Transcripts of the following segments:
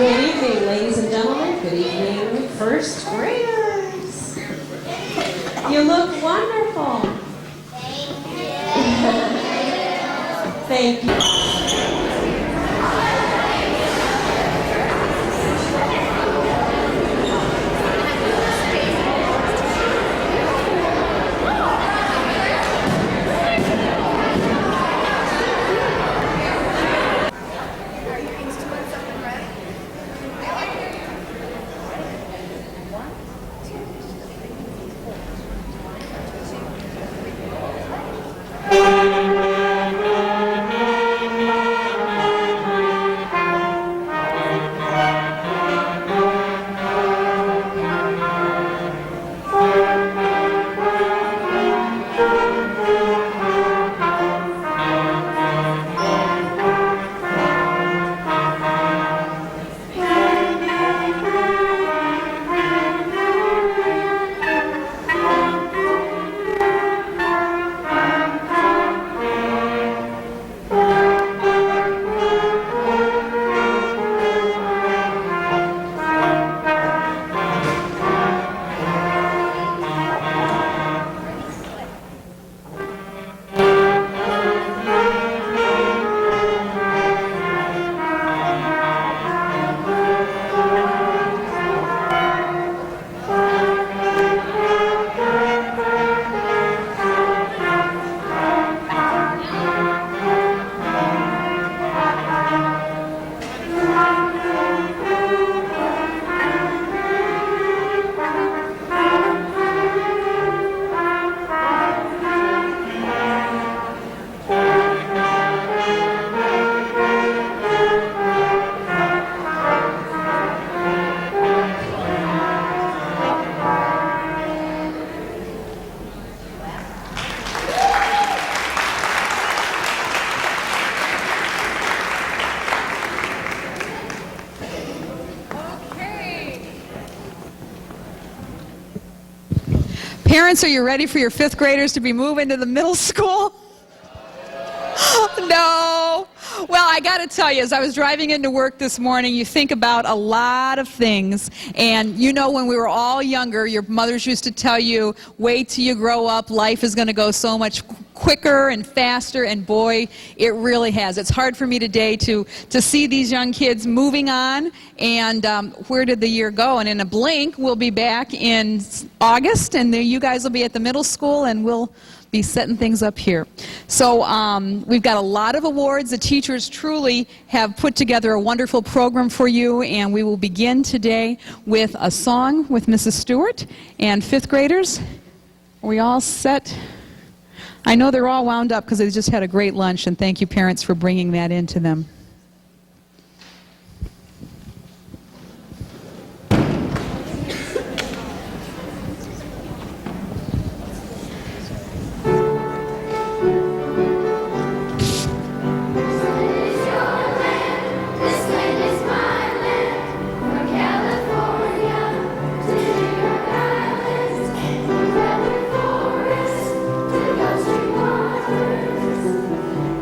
Good evening, ladies and gentlemen. Good evening, first graders. You look wonderful. Thank you. Parents, are you ready for your fifth graders to be moving to the middle school? No. Well, I got to tell you, as I was driving into work this morning, you think about a lot of things. And you know, when we were all younger, your mothers used to tell you, wait till you grow up, life is going to go so much quicker and faster, and boy, it really has. It's hard for me today to see these young kids moving on, and where did the year go? And in a blink, we'll be back in August, and you guys will be at the middle school, and we'll be setting things up here. So we've got a lot of awards. The teachers truly have put together a wonderful program for you, and we will begin today with a song with Mrs. Stewart. And fifth graders, are we all set? I know they're all wound up because they just had a great lunch, and thank you, parents, for bringing that into them.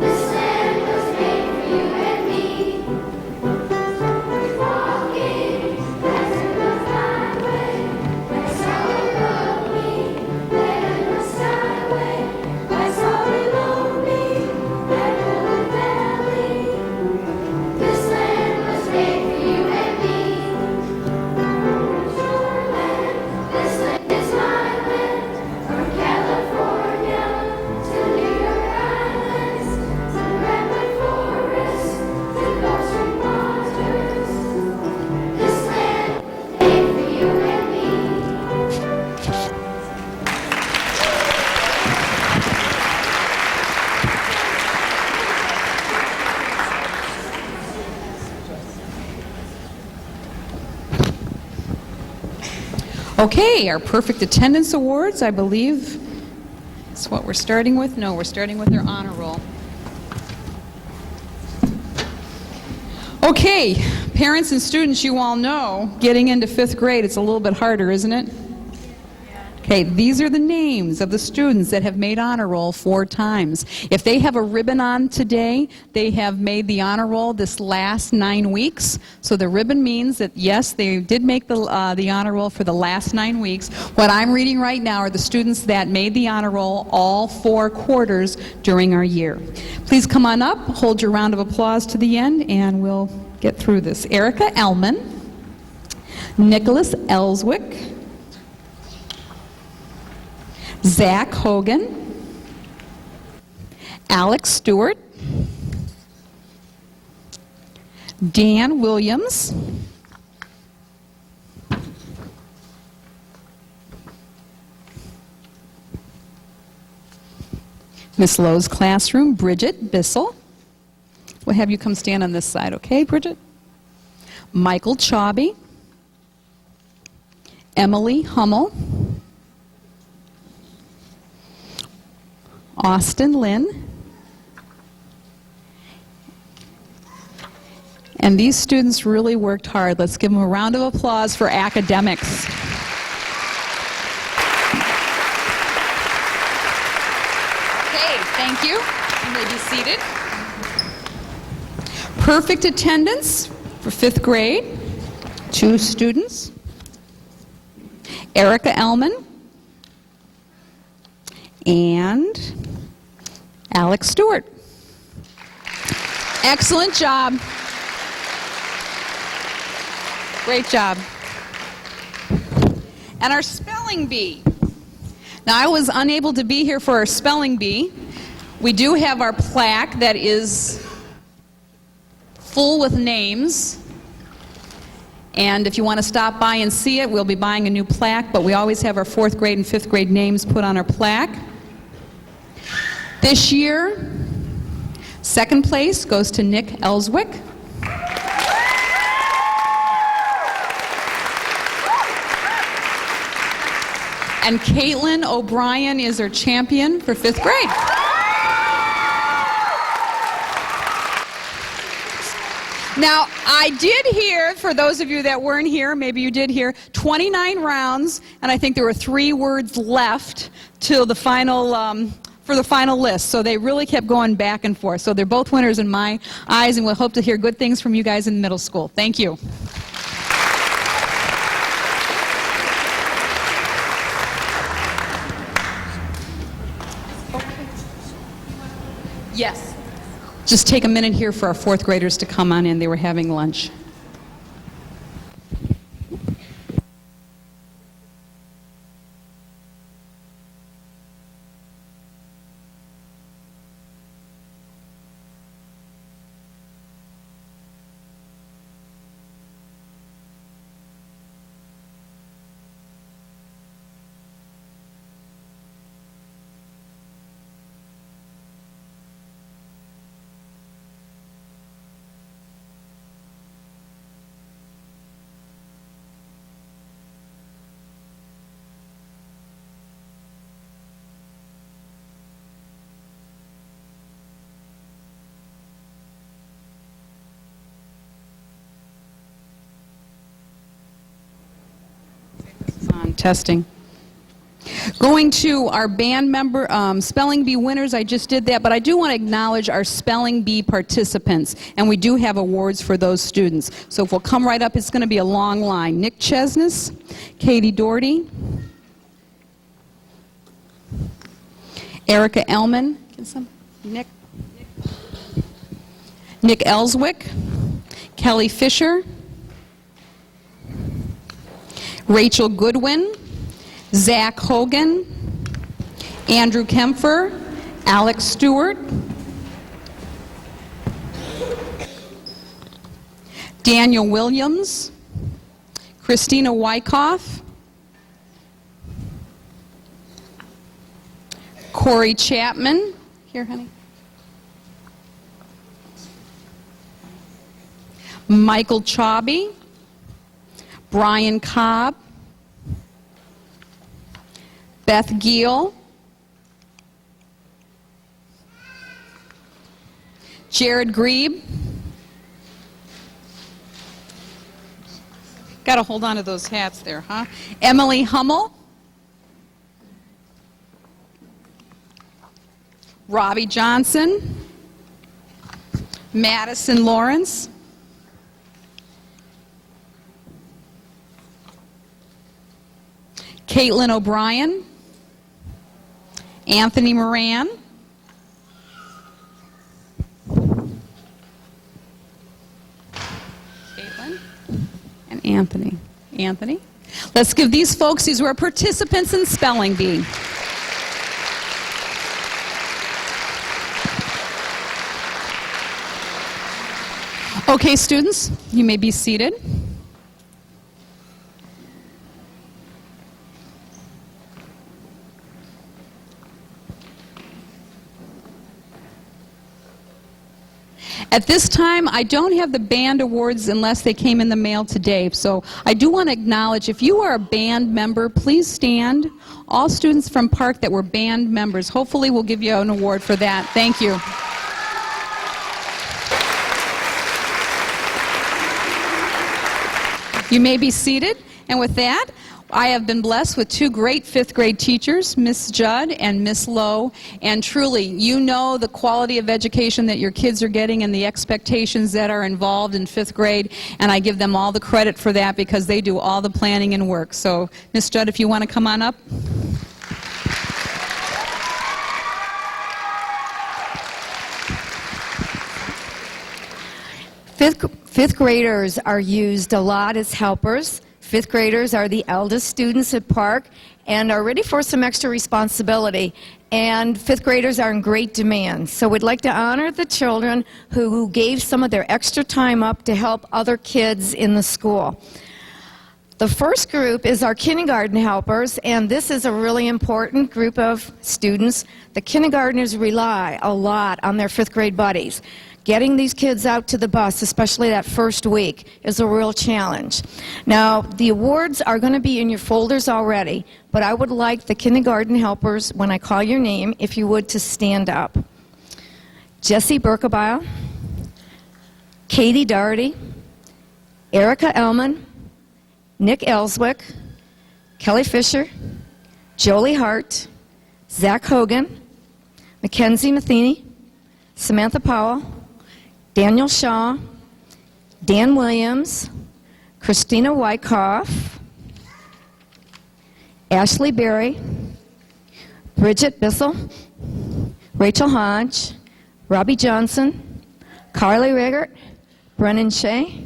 This land was made for you. Okay, our perfect attendance awards, I believe, is what we're starting with. No, we're starting with our honor roll. Okay, parents and students, you all know, getting into 5th grade, it's a little bit harder, isn't it? Okay, these are the names of the students that have made honor roll 4 times. If they have a ribbon on today, they have made the honor roll this last 9 weeks. So the ribbon means that, yes, they did make the honor roll for the last 9 weeks. What I'm reading right now are the students that made the honor roll all 4 quarters during our year. Please come on up, hold your round of applause to the end, and we'll get through this. Erica Ellman, Nicholas Ellswick, Zach Hogan, Alex Stewart, Dan Williams, Miss Lowe's classroom, Bridget Bissell. We'll have you come stand on this side, okay, Bridget? Michael Chauby, Emily Hummel, Austin Lynn, and these students really worked hard. Let's give them a round of applause for academics. Okay, thank you. You may be seated. Perfect attendance for 5th grade, 2 students. Erica Ellman and Alex Stewart. Excellent job. Great job. And our spelling bee. Now, I was unable to be here for our spelling bee. We do have our plaque that is full with names. And if you want to stop by and see it, we'll be buying a new plaque, but we always have our 4th grade and 5th grade names put on our plaque. This year, 2nd place goes to Nick Ellswick. And Caitlin O'Brien is our champion for 5th grade. Now, I did hear, for those of you that weren't here, maybe you did hear, 29 rounds, and I think there were 3 words left till the final, for the final list. So they really kept going back and forth. So they're both winners in my eyes, and we'll hope to hear good things from you guys in middle school. Thank you. Yes. Just take a minute here for our 4th graders to come on in. They were having lunch. Testing. Going to our band member spelling bee winners, I just did that, but I do want to acknowledge our spelling bee participants, and we do have awards for those students. So if we'll come right up, it's going to be a long line. Nick Chesnes, Katie Doherty, Erica Ellman, Nick Ellswick, Kelly Fisher, Rachel Goodwin, Zach Hogan, Andrew Kempfer, Alex Stewart, Daniel Williams, Christina Wyckoff, Corey Chapman, here honey, Michael Chauby, Brian Cobb, Beth Giel, Jared Grebe. Got to hold on to those hats there, huh? Emily Hummel, Robbie Johnson, Madison Lawrence, Caitlin O'Brien, Anthony Moran, Caitlin, and Anthony. Anthony. Let's give these folks, these were participants in Spelling Bee. Okay, students, you may be seated. At this time, I don't have the band awards unless they came in the mail today. So I do want to acknowledge, if you are a band member, please stand. All students from Park that were band members, hopefully we'll give you an award for that. Thank you. You may be seated. And with that, I have been blessed with two great fifth grade teachers, Miss Judd and Miss Lowe, and truly, you know the quality of education that your kids are getting and the expectations that are involved in fifth grade, and I give them all the credit for that because they do all the planning and work. So, Miss Judd, if you want to come on up. Fifth graders are used a lot as helpers. Fifth graders are the eldest students at Park and are ready for some extra responsibility. And fifth graders are in great demand. So we'd like to honor the children who gave some of their extra time up to help other kids in the school. The first group is our kindergarten helpers, and this is a really important group of students. The kindergartners rely a lot on their fifth grade buddies. Getting these kids out to the bus, especially that first week, is a real challenge. Now, the awards are going to be in your folders already, but I would like the kindergarten helpers, when I call your name, if you would, to stand up. Jessie Berkebile, Katie Doherty, Erica Ellman, Nick Ellswick, Kelly Fisher, Jolie Hart, Zach Hogan, Mackenzie Matheny, Samantha Powell, Daniel Shaw, Dan Williams, Christina Wyckoff, Ashley Berry, Bridget Bissell, Rachel Hodge, Robbie Johnson, Carly Riggert, Brennan Shea,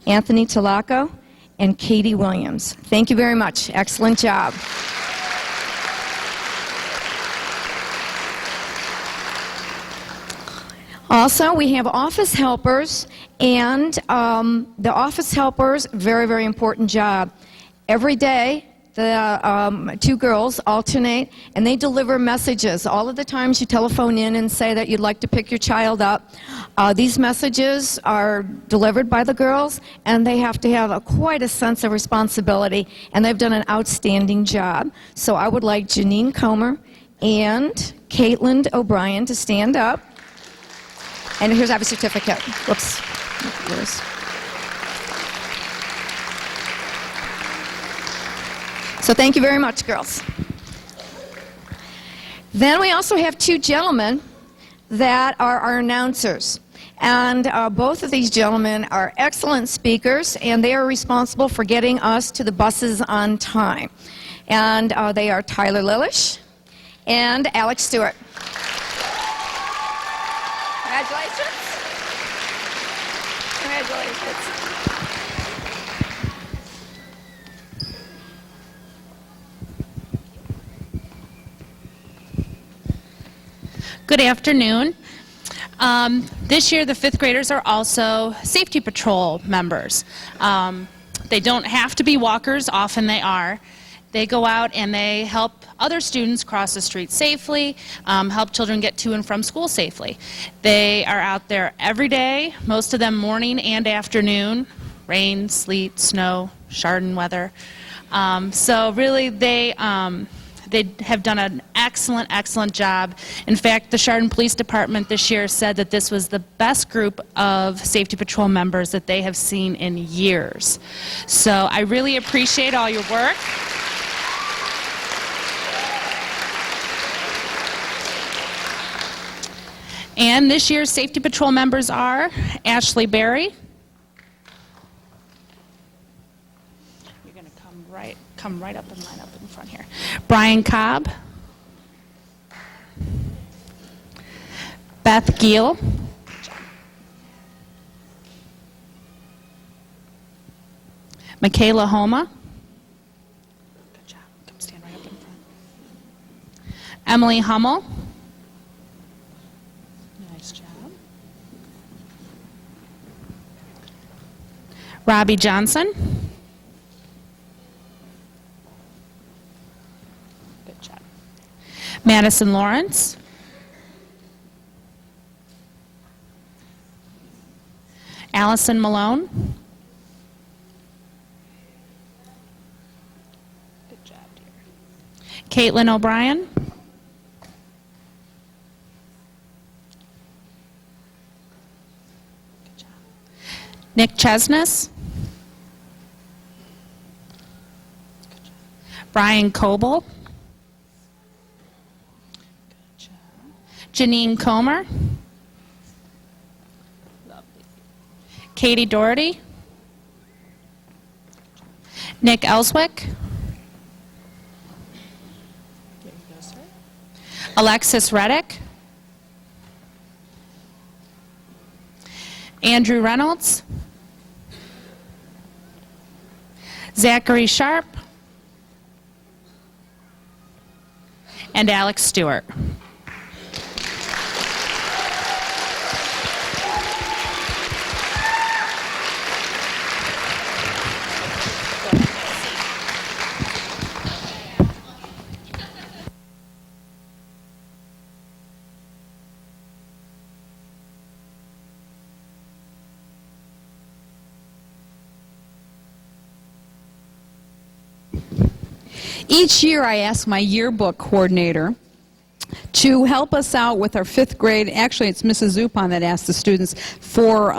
Anthony Talaco, and Katie Williams. Thank you very much. Excellent job. Also, we have office helpers, and the office helpers, very, very important job. Every day, the two girls alternate, and they deliver messages. All of the times you telephone in and say that you'd like to pick your child up, these messages are delivered by the girls, and they have to have quite a sense of responsibility, and they've done an outstanding job. So I would like Janine Comer and Caitlin O'Brien to stand up. And here's our certificate. Whoops. Yours. So thank you very much, girls. Then we also have two gentlemen that are our announcers. And both of these gentlemen are excellent speakers, and they are responsible for getting us to the buses on time. And they are Tyler Lilish and Alex Stewart. Congratulations. Congratulations. Good afternoon. This year the fifth graders are also safety patrol members. They don't have to be walkers, often they are. They go out and they help other students cross the street safely, help children get to and from school safely. They are out there every day, most of them morning and afternoon, rain, sleet, snow, Chardon weather. So really they they have done an excellent, excellent job. In fact, the Chardon Police Department this year said that this was the best group of Safety Patrol members that they have seen in years. So I really appreciate all your work. And this year's Safety Patrol members are Ashley Berry. You're going to come right up and line up in front here. Brian Cobb. Beth Giel. Michaela Homa. Good job. Come stand right up in front. Emily Hummel. Nice job. Robbie Johnson. Good job. Madison Lawrence. Allison Malone. Good job, dear. Caitlin O'Brien. Good job. Nick Chesness. Good job. Brian Coble. Good job. Janine Comer. Katie Doherty. Nick Ellswick. Alexis Reddick. Andrew Reynolds. Zachary Sharp. And Alex Stewart. Each year I ask my yearbook coordinator to help us out with our 5th grade, actually it's Mrs. Zupon that asked the students for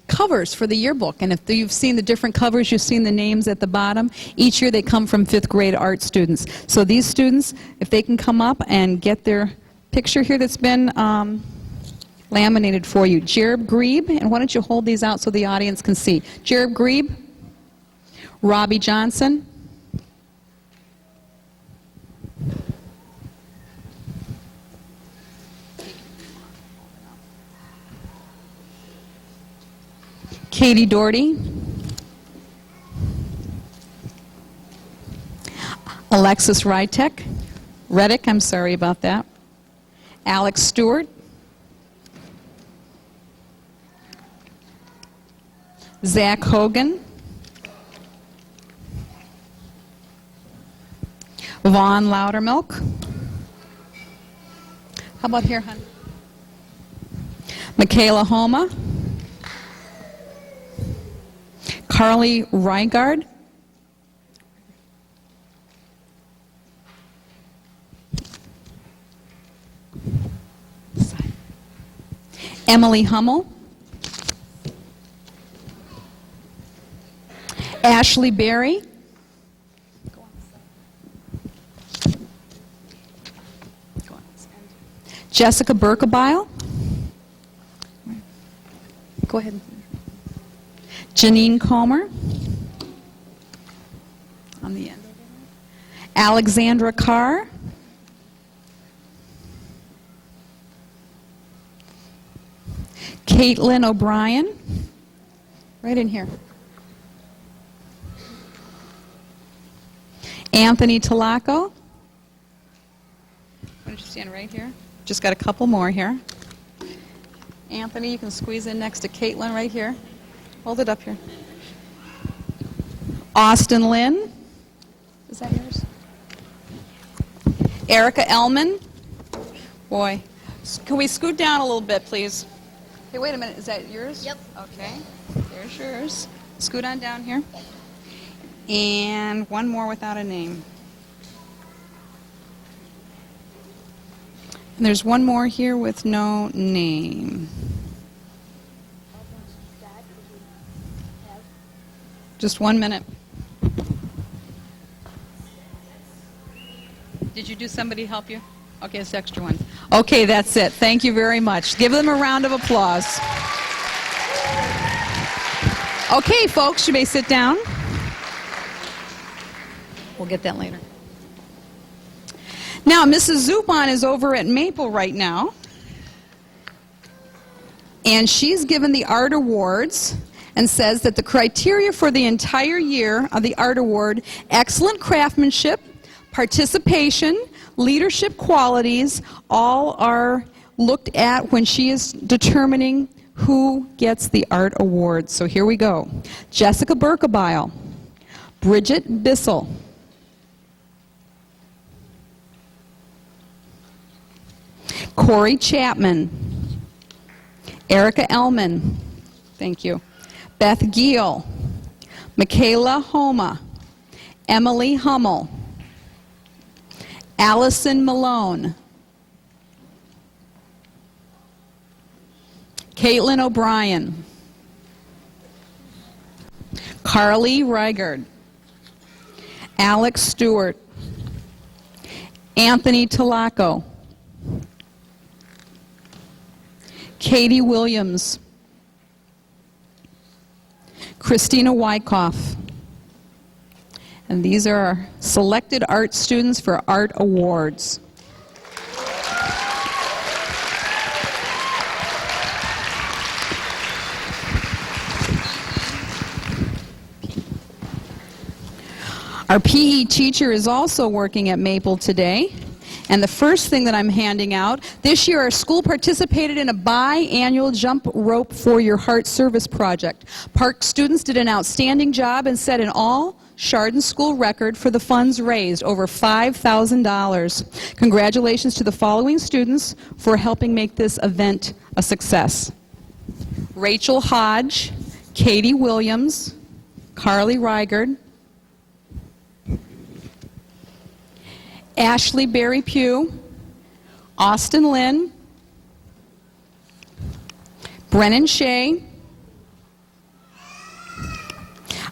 covers for the yearbook. And if you've seen the different covers, you've seen the names at the bottom. Each year they come from 5th grade art students. So these students, if they can come up and get their picture here that's been laminated for you. Jereb Grebe, and why don't you hold these out so the audience can see. Jereb Grebe, Robbie Johnson, Katie Doherty, Alexis Reddick, I'm sorry about that, Alex Stewart, Zach Hogan, Vaughn Loudermilk. How about here, hon? Michaela Homa, Carly Reigard, Emily Hummel, Ashley Berry, Jessica Berkebile, go ahead, Janine Comer, on the end, Alexandra Carr, Caitlin O'Brien, right in here, Anthony Talaco, why don't you stand right here? Just got a couple more here. Anthony, you can squeeze in next to Caitlin right here. Hold it up here. Austin Lynn. Is that yours? Erica Ellman. Boy. Can we scoot down a little bit, please? Hey, wait a minute. Is that yours? Yep. Okay. There's yours. Scoot on down here. And one more without a name. And there's one more here with no name. Just 1 minute. Did you do somebody help you? Okay, it's extra one. Okay, that's it. Thank you very much. Give them a round of applause. Okay, folks, you may sit down. We'll get that later. Now, Mrs. Zupan is over at Maple right now, and she's given the art awards and says that the criteria for the entire year of the art award: excellent craftsmanship, participation, leadership qualities, all are looked at when she is determining who gets the art award. So here we go. Jessica Berkebile, Bridget Bissell, Corey Chapman, Erica Ellman, thank you, Beth Giel, Michaela Homa, Emily Hummel, Allison Malone, Caitlin O'Brien, Carly Reigard, Alex Stewart, Anthony Talaco, Katie Williams, Christina Wyckoff. And these are our selected art students for art awards. Our PE teacher is also working at Maple today. And the first thing that I'm handing out, this year our school participated in a biannual jump rope for your heart service project. Park students did an outstanding job and set an all Chardon school record for the funds raised, over $5,000. Congratulations to the following students for helping make this event a success: Rachel Hodge, Katie Williams, Carly Reigard, Ashley Berry Pugh, Austin Lynn, Brennan Shea,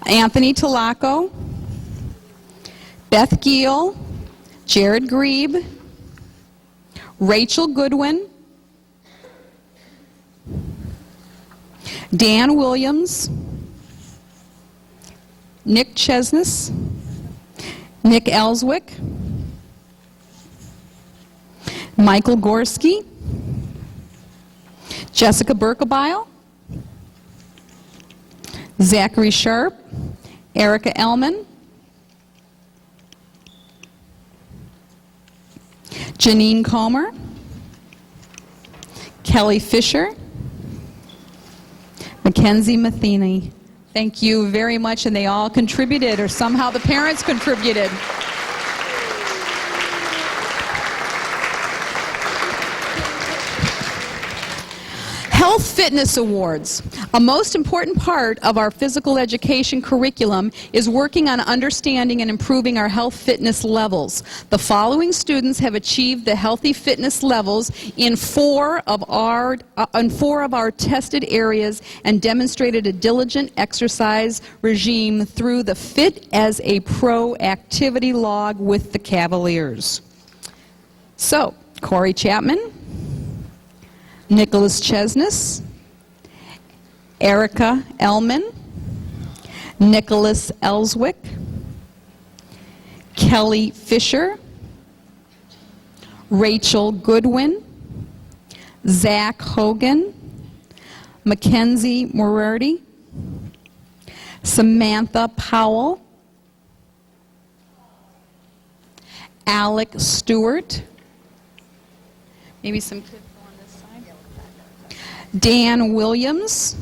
Anthony Talaco, Beth Giel, Jared Grebe, Rachel Goodwin, Dan Williams, Nick Chesness, Nick Ellswick, Michael Gorski, Jessica Berkebile, Zachary Sharp, Erica Ellman, Janine Comer, Kelly Fisher, Mackenzie Matheny. Thank you very much, and they all contributed, or somehow the parents contributed. Health Fitness Awards. A most important part of our physical education curriculum is working on understanding and improving our health fitness levels. The following students have achieved the healthy fitness levels in four of our tested areas and demonstrated a diligent exercise regime through the Fit as a Pro activity log with the Cavaliers. So, Corey Chapman, Nicholas Chesness, Erica Ellman, Nicholas Ellswick, Kelly Fisher, Rachel Goodwin, Zach Hogan, Mackenzie Moriarty, Samantha Powell, Alec Stewart, maybe some kids on this side, Dan Williams,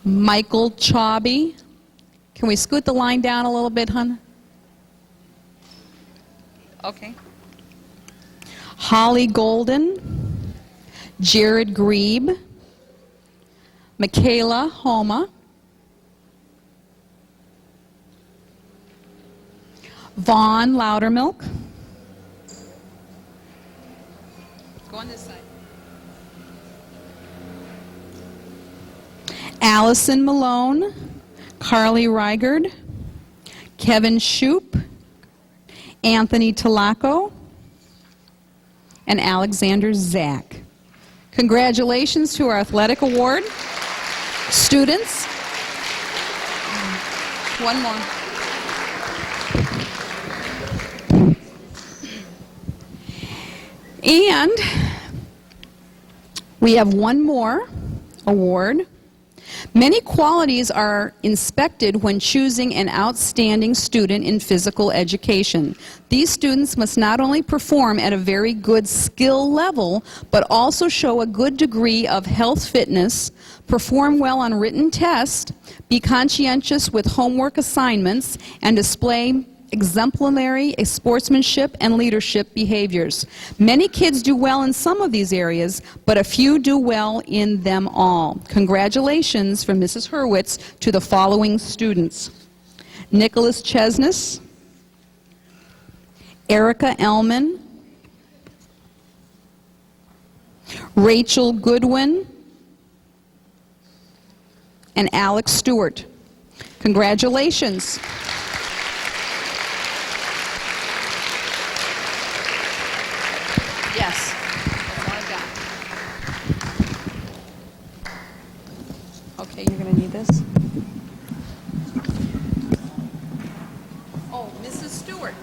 Michael Chauby. Can we scoot the line down a little bit, hon? Okay. Holly Golden, Jared Grebe, Michaela Homa, Vaughn Loudermilk, Go on this side. Allison Malone, Carly Reigard, Kevin Shoup, Anthony Talaco, and Alexander Zach. Congratulations to our athletic award students. One more. And we have one more award. Many qualities are inspected when choosing an outstanding student in physical education. These students must not only perform at a very good skill level, but also show a good degree of health fitness, perform well on written tests, be conscientious with homework assignments, and display exemplary sportsmanship and leadership behaviors. Many kids do well in some of these areas, but a few do well in them all. Congratulations from Mrs. Hurwitz to the following students: Nicholas Chesness, Erica Ellman, Rachel Goodwin, and Alex Stewart. Congratulations. Yes, that's all I've got. Okay, you're going to need this. Oh, Mrs. Stewart.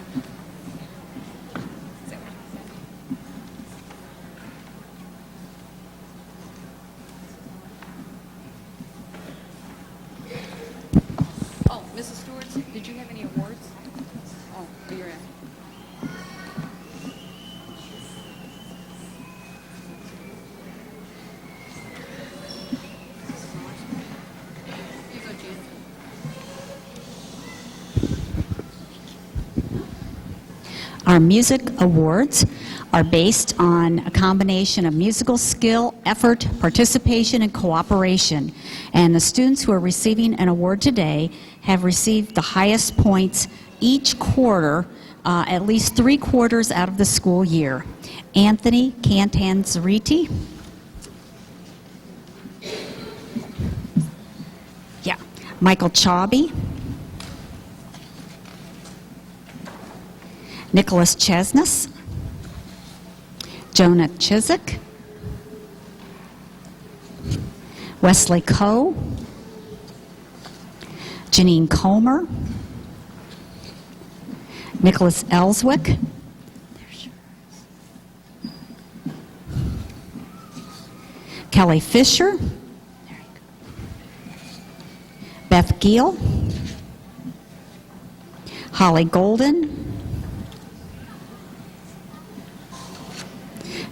Oh, Mrs. Stewart, did you have any awards? Oh, you're in. Our music awards are based on a combination of musical skill, effort, participation, and cooperation. And the students who are receiving an award today have received the highest points each quarter, at least 3 quarters out of the school year. Anthony Cantanzariti. Yeah. Michael Chauby. Nicholas Chesness, Jonah Chiswick, Wesley Coe, Janine Comer, Nicholas Ellswick, Kelly Fisher, Beth Giel, Holly Golden,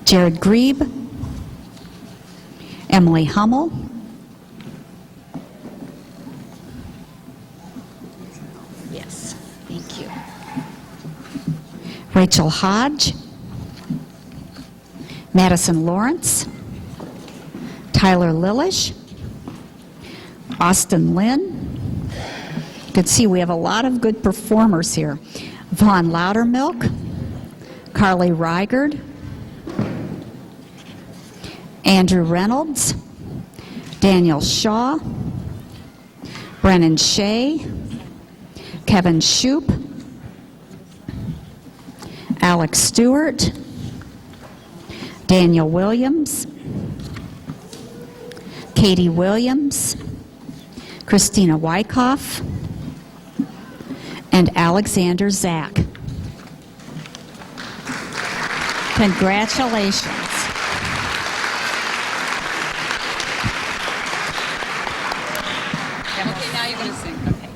Jared Grebe, Emily Hummel, yes, thank you, Rachel Hodge, Madison Lawrence, Tyler Lilish, Austin Lynn. You can see we have a lot of good performers here. Vaughn Loudermilk, Carly Reigard, Andrew Reynolds, Daniel Shaw, Brennan Shea, Kevin Shoup, Alex Stewart, Daniel Williams, Katie Williams, Christina Wyckoff, and Alexander Zach. Congratulations. Okay, now you're going to sing. Okay.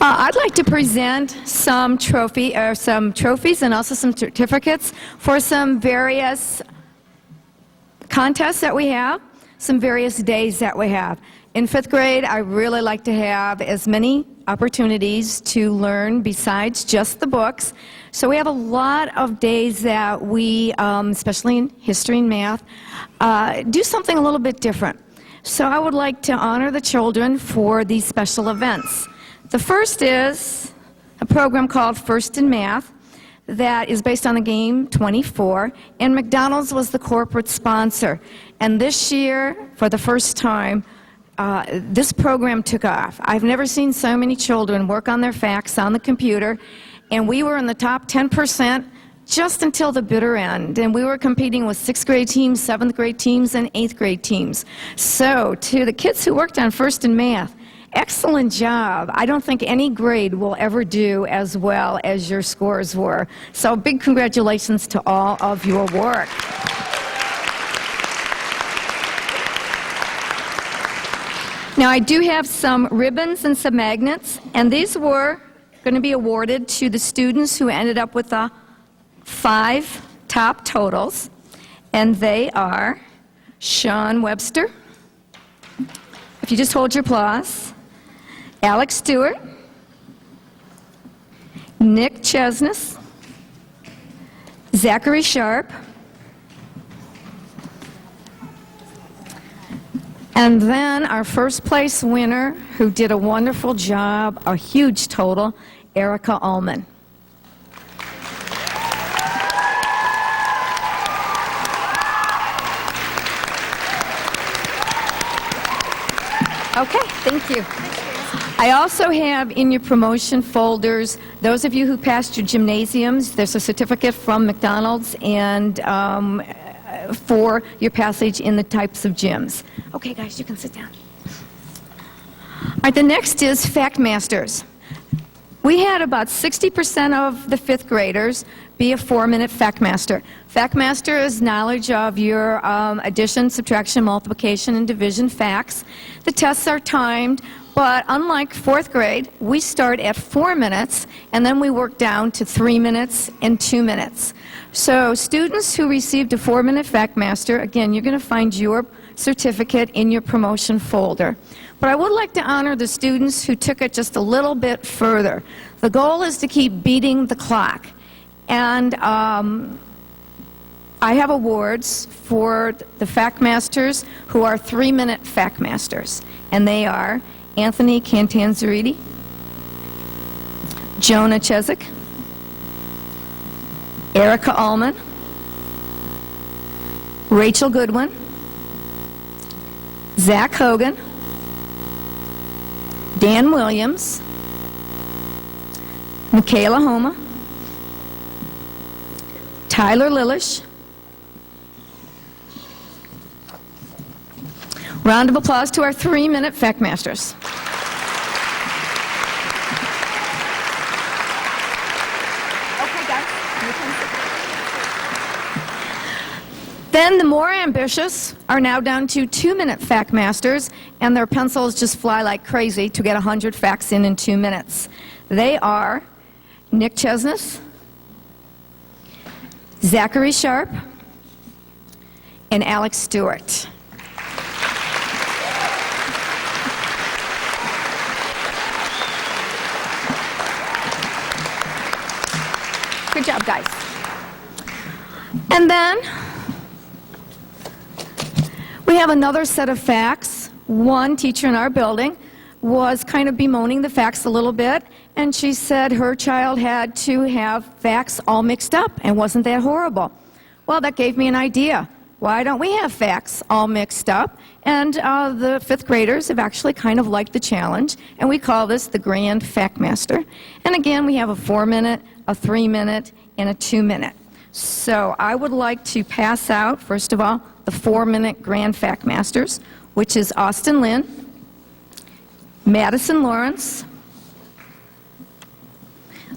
I'd like to present some trophies and also some certificates for some various contests that we have, some various days that we have. In 5th grade, I really like to have as many opportunities to learn besides just the books. So we have a lot of days that we, especially in history and math, do something a little bit different. So I would like to honor the children for these special events. The first is a program called First in Math that is based on the game 24, and McDonald's was the corporate sponsor. And this year, for the first time, this program took off. I've never seen so many children work on their facts on the computer, and we were in the top 10% just until the bitter end. And we were competing with 6th grade teams, 7th grade teams, and 8th grade teams. So to the kids who worked on First in Math, excellent job. I don't think any grade will ever do as well as your scores were. So big congratulations to all of your work. Now I do have some ribbons and some magnets, and these were going to be awarded to the students who ended up with the 5 top totals, and they are Sean Webster, if you just hold your applause, Alex Stewart, Nick Chesness, Zachary Sharp, and then our first place winner, who did a wonderful job, a huge total, Erica Ullman. Okay, thank you. I also have in your promotion folders, those of you who passed your gymnasiums, there's a certificate from McDonald's and for your passage in the types of gyms. Okay, guys, you can sit down. All right, the next is Fact Masters. We had about 60% of the 5th graders be a 4-minute Fact Master. Fact Master is knowledge of your addition, subtraction, multiplication, and division facts. The tests are timed, but unlike 4th grade, we start at 4 minutes, and then we work down to 3 minutes and 2 minutes. So students who received a 4-minute Fact Master, again, you're going to find your certificate in your promotion folder. But I would like to honor the students who took it just a little bit further. The goal is to keep beating the clock. And I have awards for the Fact Masters who are 3-minute Fact Masters. And they are Anthony Cantanzariti, Jonah Chesak, Erica Ullman, Rachel Goodwin, Zach Hogan, Dan Williams, Michaela Homa, Tyler Lilish. Round of applause to our 3-minute Fact Masters. Okay, guys. Then the more ambitious are now down to 2-minute Fact Masters, and their pencils just fly like crazy to get 100 facts in 2 minutes. They are Nick Chesness, Zachary Sharp, and Alex Stewart. Good job, guys. And then we have another set of facts. One teacher in our building was kind of bemoaning the facts a little bit, and she said her child had to have facts all mixed up, and wasn't that horrible? Well, that gave me an idea. Why don't we have facts all mixed up? And the 5th graders have actually kind of liked the challenge, and we call this the Grand Fact Master. And again, we have a 4-minute, a 3-minute, and a 2-minute. So I would like to pass out, first of all, the 4-minute Grand Fact Masters, which is Austin Lynn, Madison Lawrence,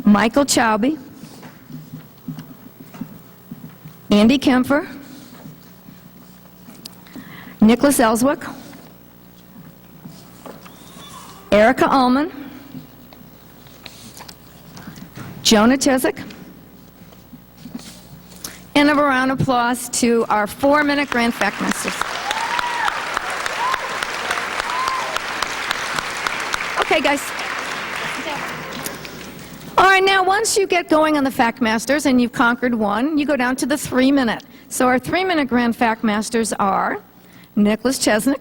Michael Chauby, Andy Kemper, Nicholas Ellswick, Erica Ullman, Jonah Chesak. And a round of applause to our 4-minute Grand Fact Masters. Okay, guys. All right, now once you get going on the Fact Masters and you've conquered one, you go down to the 3-minute. So our 3-minute Grand Fact Masters are Nick Chesney.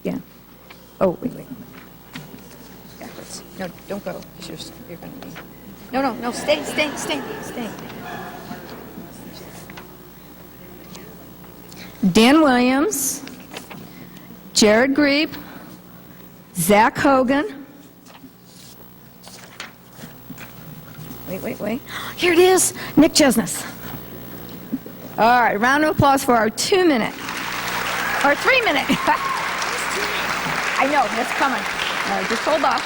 Yeah. Oh, wait. Backwards. No, don't go. You're going to be. No, stay. Dan Williams, Jared Grebe, Zach Hogan. Wait. Here it is, Nick Chesness. All right, round of applause for our 2-minute, or 3-minute. I know, that's coming. Just hold off.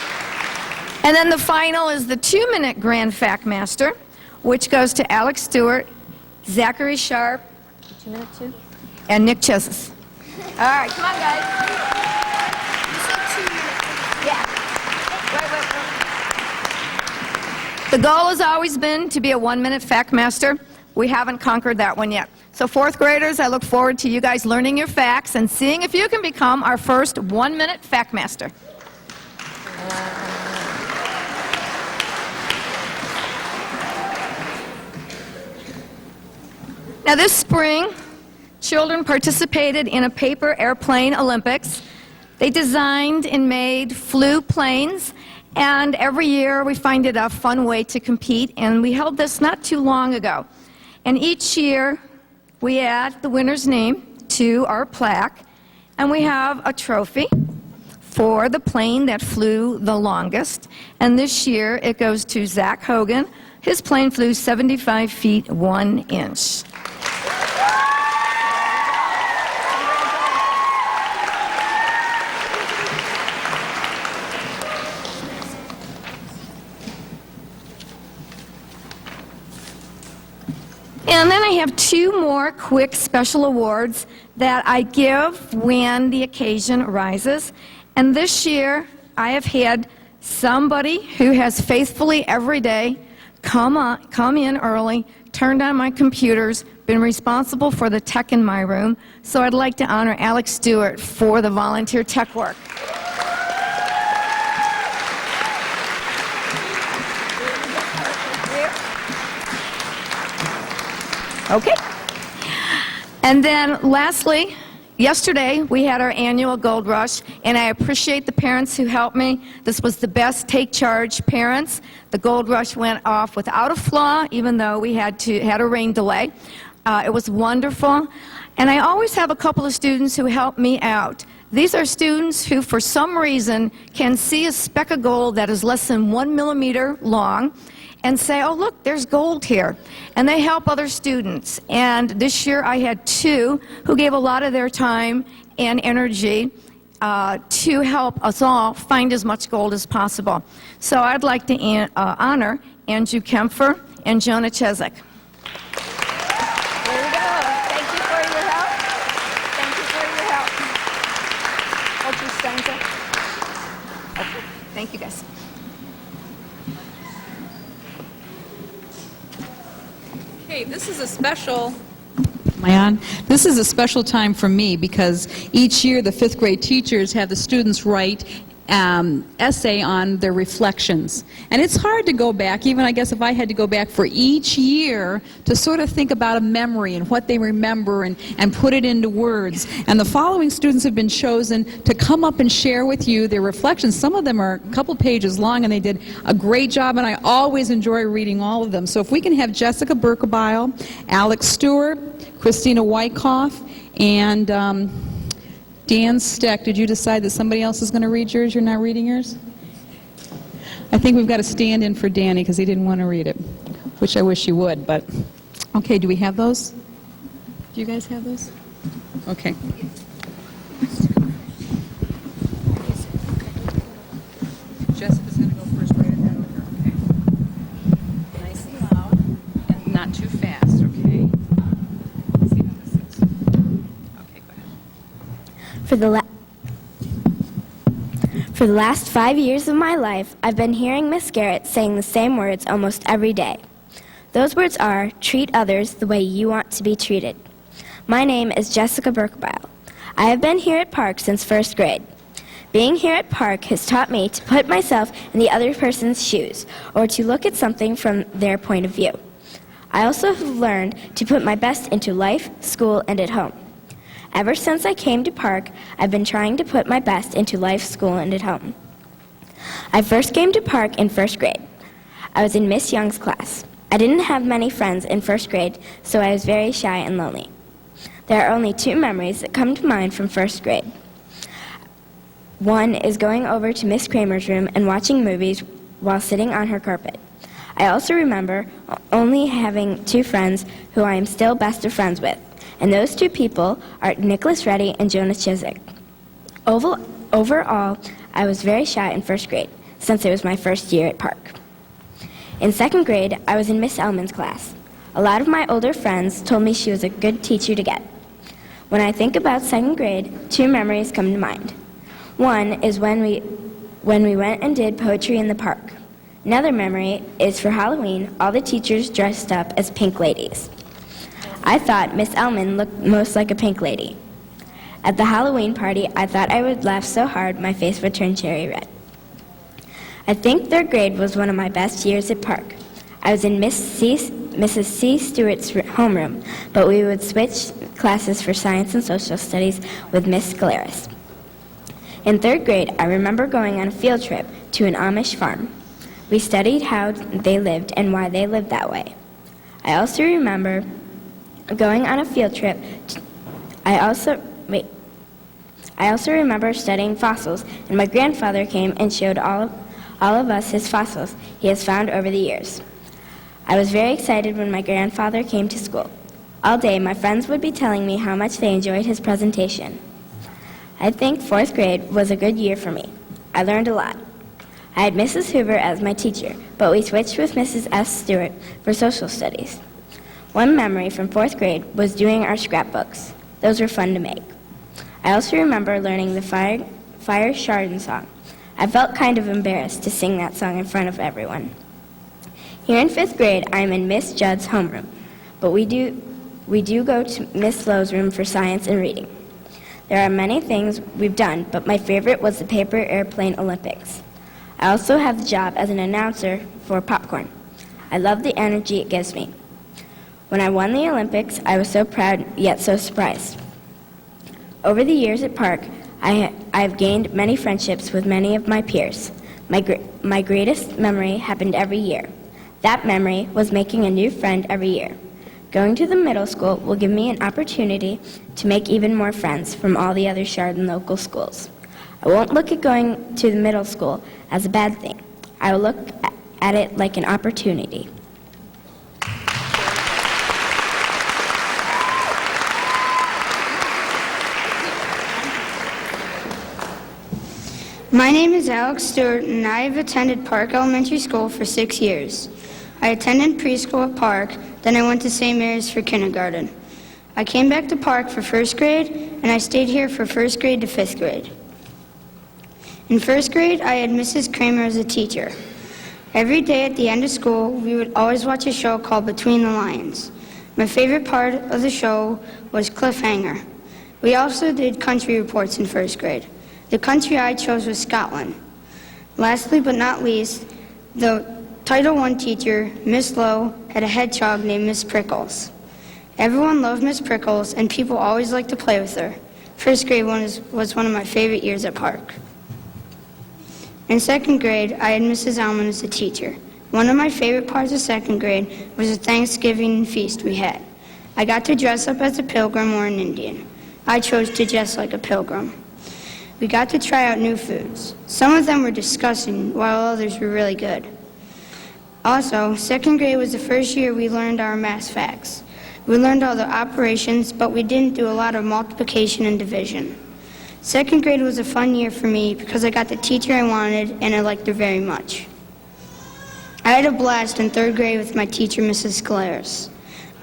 And then the final is the 2-minute Grand Fact Master, which goes to Alex Stewart, Zachary Sharp, 2-minute too, and Nick Chesness. All right, come on, guys. Yeah. Wait. The goal has always been to be a 1-minute Fact Master. We haven't conquered that one yet. So 4th graders, I look forward to you guys learning your facts and seeing if you can become our first 1-minute Fact Master. Now this spring, children participated in a paper airplane Olympics. They designed and flew planes, and every year we find it a fun way to compete, and we held this not too long ago. And each year we add the winner's name to our plaque, and we have a trophy for the plane that flew the longest. And this year it goes to Zach Hogan. His plane flew 75 feet 1 inch. And then I have 2 more quick special awards that I give when the occasion arises. And this year, I have had somebody who has faithfully every day come in early, turned on my computers, been responsible for the tech in my room. So I'd like to honor Alex Stewart for the volunteer tech work. Okay. And then lastly, yesterday we had our annual Gold Rush, and I appreciate the parents who helped me. This was the best take charge parents. The Gold Rush went off without a flaw, even though we had a rain delay. It was wonderful. And I always have a couple of students who help me out. These are students who, for some reason, can see a speck of gold that is less than 1 millimeter long and say, oh, look, there's gold here. And they help other students. And this year I had 2 who gave a lot of their time and energy to help us all find as much gold as possible. So I'd like to honor Andrew Kempfer and Jonah Chesak. There we go. Thank you for your help. Thank you for your help. Hold your stones up. Okay. Thank you, guys. Okay, this is a special. Am I on? This is a special time for me because each year the 5th grade teachers have the students write essay on their reflections. And it's hard to go back, even I guess if I had to go back for each year to sort of think about a memory and what they remember and put it into words. And the following students have been chosen to come up and share with you their reflections. Some of them are a couple pages long and they did a great job, and I always enjoy reading all of them. So if we can have Jessica Berkebile, Alex Stewart, Christina Wyckoff, and Dan Steck, did you decide that somebody else is going to read yours? You're not reading yours? I think we've got to stand in for Danny because he didn't want to read it, which I wish you would, but okay, do we have those? Do you guys have those? Okay. Jessica's going to go first, right in that order, okay? Nice and loud, and not too fast, okay? Let's see what this is. Okay, go ahead. For the last 5 years of my life, I've been hearing Miss Garrett saying the same words almost every day. Those words are, treat others the way you want to be treated. My name is Jessica Birkbeil. I have been here at Park since first grade. Being here at Park has taught me to put myself in the other person's shoes, or to look at something from their point of view. I also have learned to put my best into life, school, and at home. Ever since I came to Park, I've been trying to put my best into life, school, and at home. I first came to Park in first grade. I was in Miss Young's class. I didn't have many friends in first grade, so I was very shy and lonely. There are only 2 memories that come to mind from first grade. One is going over to Miss Kramer's room and watching movies while sitting on her carpet. I also remember only having 2 friends who I am still best of friends with, and those 2 people are Nicholas Reddy and Jonah Chiswick. Overall, I was very shy in first grade, since it was my first year at Park. In second grade, I was in Miss Elman's class. A lot of my older friends told me she was a good teacher to get. When I think about second grade, 2 memories come to mind. One is when we went and did poetry in the park. Another memory is for Halloween, all the teachers dressed up as pink ladies. I thought Miss Elman looked most like a pink lady. At the Halloween party, I thought I would laugh so hard my face would turn cherry red. I think third grade was one of my best years at Park. I was in Mrs. C. Stewart's homeroom, but we would switch classes for science and social studies with Miss Scaleris. In third grade, I remember going on a field trip to an Amish farm. We studied how they lived and why they lived that way. I also remember going on a field trip. I also remember studying fossils, and my grandfather came and showed all of us his fossils he has found over the years. I was very excited when my grandfather came to school. All day, my friends would be telling me how much they enjoyed his presentation. I think fourth grade was a good year for me. I learned a lot. I had Mrs. Hoover as my teacher, but we switched with Mrs. S. Stewart for social studies. One memory from fourth grade was doing our scrapbooks. Those were fun to make. I also remember learning the Fire Chardon song. I felt kind of embarrassed to sing that song in front of everyone. Here in fifth grade, I am in Miss Judd's homeroom, but we do go to Miss Lowe's room for science and reading. There are many things we've done, but my favorite was the paper airplane Olympics. I also have the job as an announcer for Popcorn. I love the energy it gives me. When I won the Olympics, I was so proud yet so surprised. Over the years at Park, I have gained many friendships with many of my peers. My greatest memory happened every year. That memory was making a new friend every year. Going to the middle school will give me an opportunity to make even more friends from all the other Chardon local schools. I won't look at going to the middle school as a bad thing. I will look at it like an opportunity. My name is Alex Stewart, and I have attended Park Elementary School for 6 years. I attended preschool at Park, then I went to St. Mary's for kindergarten. I came back to Park for first grade, and I stayed here for first grade to fifth grade. In first grade, I had Mrs. Kramer as a teacher. Every day at the end of school, we would always watch a show called Between the Lions. My favorite part of the show was Cliffhanger. We also did country reports in first grade. The country I chose was Scotland. Lastly but not least, the Title I teacher, Miss Lowe, had a hedgehog named Miss Prickles. Everyone loved Miss Prickles, and people always liked to play with her. First grade was one of my favorite years at Park. In second grade, I had Mrs. Alman as a teacher. One of my favorite parts of second grade was the Thanksgiving feast we had. I got to dress up as a pilgrim or an Indian. I chose to dress like a pilgrim. We got to try out new foods. Some of them were disgusting, while others were really good. Also, second grade was the first year we learned our math facts. We learned all the operations, but we didn't do a lot of multiplication and division. Second grade was a fun year for me because I got the teacher I wanted, and I liked her very much. I had a blast in third grade with my teacher, Mrs. Scaleris.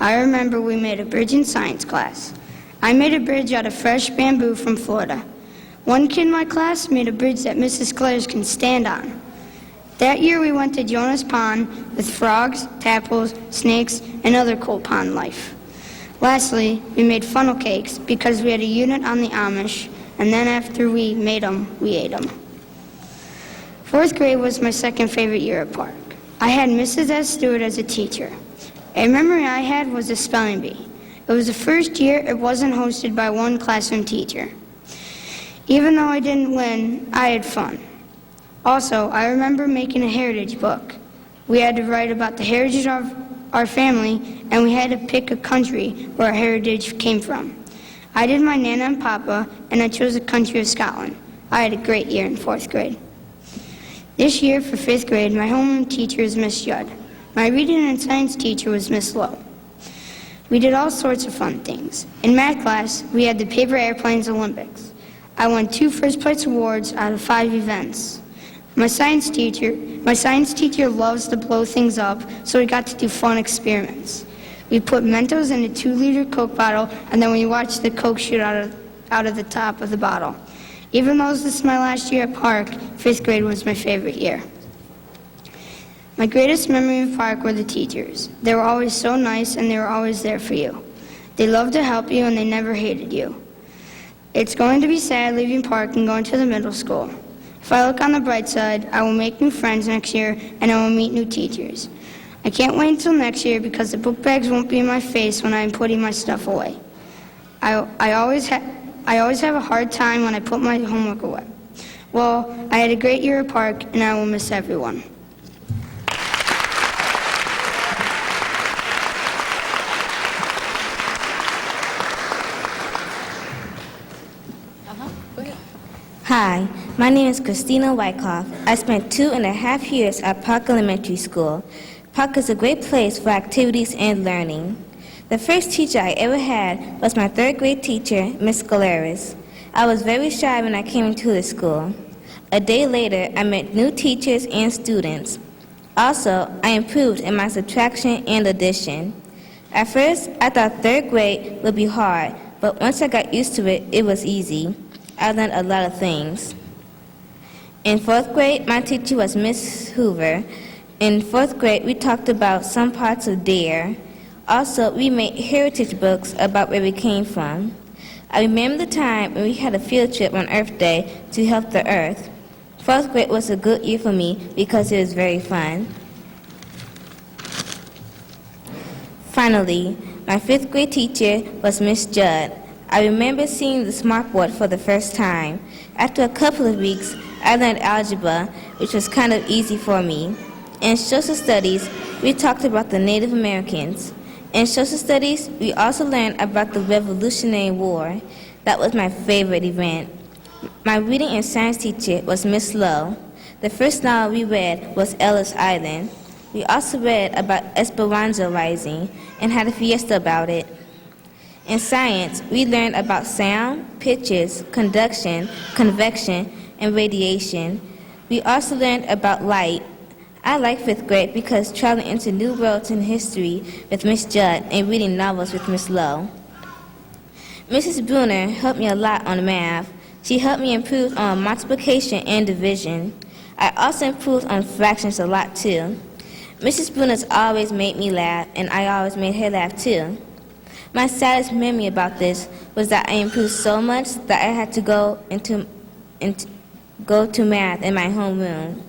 I remember we made a bridge in science class. I made a bridge out of fresh bamboo from Florida. One kid in my class made a bridge that Mrs. Clares can stand on. That year we went to Jonas Pond with frogs, tadpoles, snakes, and other cool pond life. Lastly, we made funnel cakes because we had a unit on the Amish, and then after we made them, we ate them. Fourth grade was my second favorite year at Park. I had Mrs. S. Stewart as a teacher. A memory I had was the spelling bee. It was the first year it wasn't hosted by one classroom teacher. Even though I didn't win, I had fun. Also, I remember making a heritage book. We had to write about the heritage of our family, and we had to pick a country where our heritage came from. I did my Nana and Papa, and I chose the country of Scotland. I had a great year in fourth grade. This year, for fifth grade, my homeroom teacher is Miss Judd. My reading and science teacher was Miss Lowe. We did all sorts of fun things. In math class, we had the Paper Airplanes Olympics. I won 2 first-place awards out of 5 events. My science teacher loves to blow things up, so we got to do fun experiments. We put Mentos in a 2-liter Coke bottle, and then we watched the Coke shoot out of the top of the bottle. Even though this is my last year at Park, fifth grade was my favorite year. My greatest memory of Park were the teachers. They were always so nice, and they were always there for you. They loved to help you, and they never hated you. It's going to be sad leaving Park and going to the middle school. If I look on the bright side, I will make new friends next year, and I will meet new teachers. I can't wait until next year because the book bags won't be in my face when I'm putting my stuff away. I always have a hard time when I put my homework away. Well, I had a great year at Park, and I will miss everyone. Hi, my name is Christina Wyckoff. I spent 2.5 years at Park Elementary School. Park is a great place for activities and learning. The first teacher I ever had was my 3rd grade teacher, Miss Galeras. I was very shy when I came into the school. A day later, I met new teachers and students. Also, I improved in my subtraction and addition. At first, I thought 3rd grade would be hard, but once I got used to it, it was easy. I learned a lot of things. In 4th grade, my teacher was Miss Hoover. In 4th grade, we talked about some parts of DARE. Also, we made heritage books about where we came from. I remember the time when we had a field trip on Earth Day to help the Earth. 4th grade was a good year for me because it was very fun. Finally, my 5th grade teacher was Miss Judd. I remember seeing the smartboard for the first time. After a couple of weeks, I learned algebra, which was kind of easy for me. In social studies, we talked about the Native Americans. In social studies, we also learned about the Revolutionary War. That was my favorite event. My reading and science teacher was Miss Lowe. The first novel we read was Ellis Island. We also read about Esperanza Rising and had a fiesta about it. In science, we learned about sound, pitches, conduction, convection, and radiation. We also learned about light. I like 5th grade because traveling into new worlds in history with Miss Judd and reading novels with Miss Lowe. Mrs. Bruner helped me a lot on math. She helped me improve on multiplication and division. I also improved on fractions a lot too. Mrs. Bruner's always made me laugh, and I always made her laugh too. My saddest memory about this was that I improved so much that I had to go to math in my homeroom.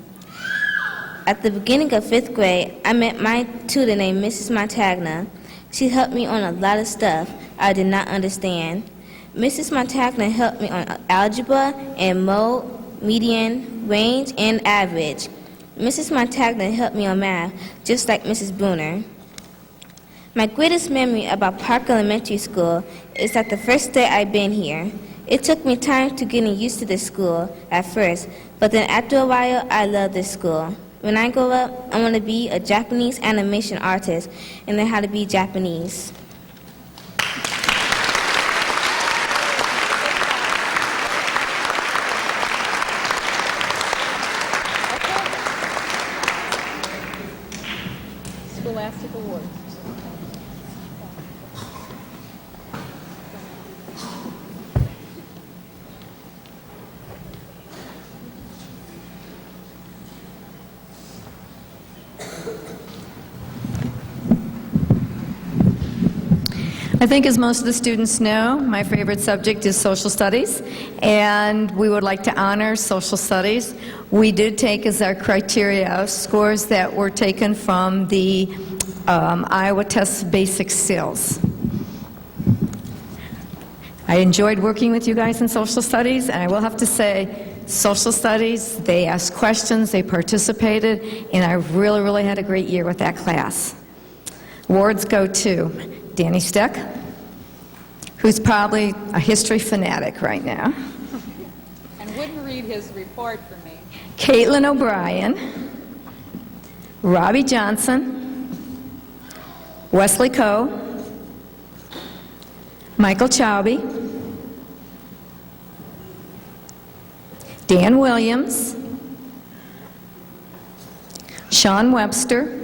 At the beginning of 5th grade, I met my tutor named Mrs. Montagna. She helped me on a lot of stuff I did not understand. Mrs. Montagna helped me on algebra and mode, median, range, and average. Mrs. Montagna helped me on math, just like Mrs. Bruner. My greatest memory about Park Elementary School is that the first day I'd been here. It took me time to getting used to this school at first, but then after a while, I loved this school. When I grow up, I want to be a Japanese animation artist and learn how to be Japanese. Scholastic Awards. I think as most of the students know, my favorite subject is social studies, and we would like to honor social studies. We did take as our criteria scores that were taken from the Iowa Test Basic Skills. I enjoyed working with you guys in social studies, and I will have to say, social studies, they asked questions, they participated, and I really, really had a great year with that class. Awards go to Danny Steck, who's probably a history fanatic right now. And wouldn't read his report for me. Caitlin O'Brien, Robbie Johnson, Wesley Coe, Michael Chowby, Dan Williams, Sean Webster,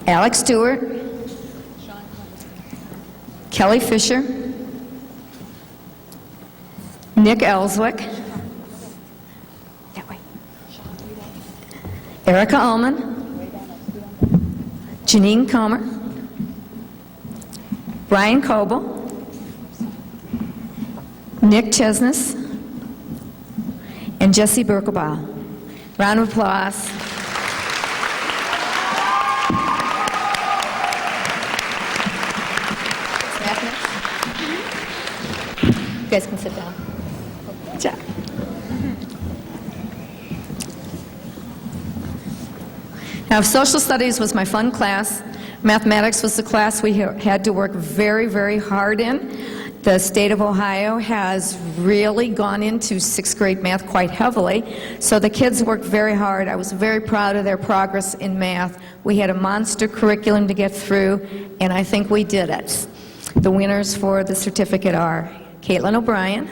Alex Stewart, Kelly Fisher, Nick Ellswick, Erica Ullman, Janine Comer, Brian Coble, Nick Chesness, and Jesse Berkelbaugh. Round of applause. You guys can sit down. Good job. Now, if social studies was my fun class, mathematics was the class we had to work very, very hard in. The state of Ohio has really gone into sixth grade math quite heavily, so the kids worked very hard. I was very proud of their progress in math. We had a monster curriculum to get through, and I think we did it. The winners for the certificate are Caitlin O'Brien,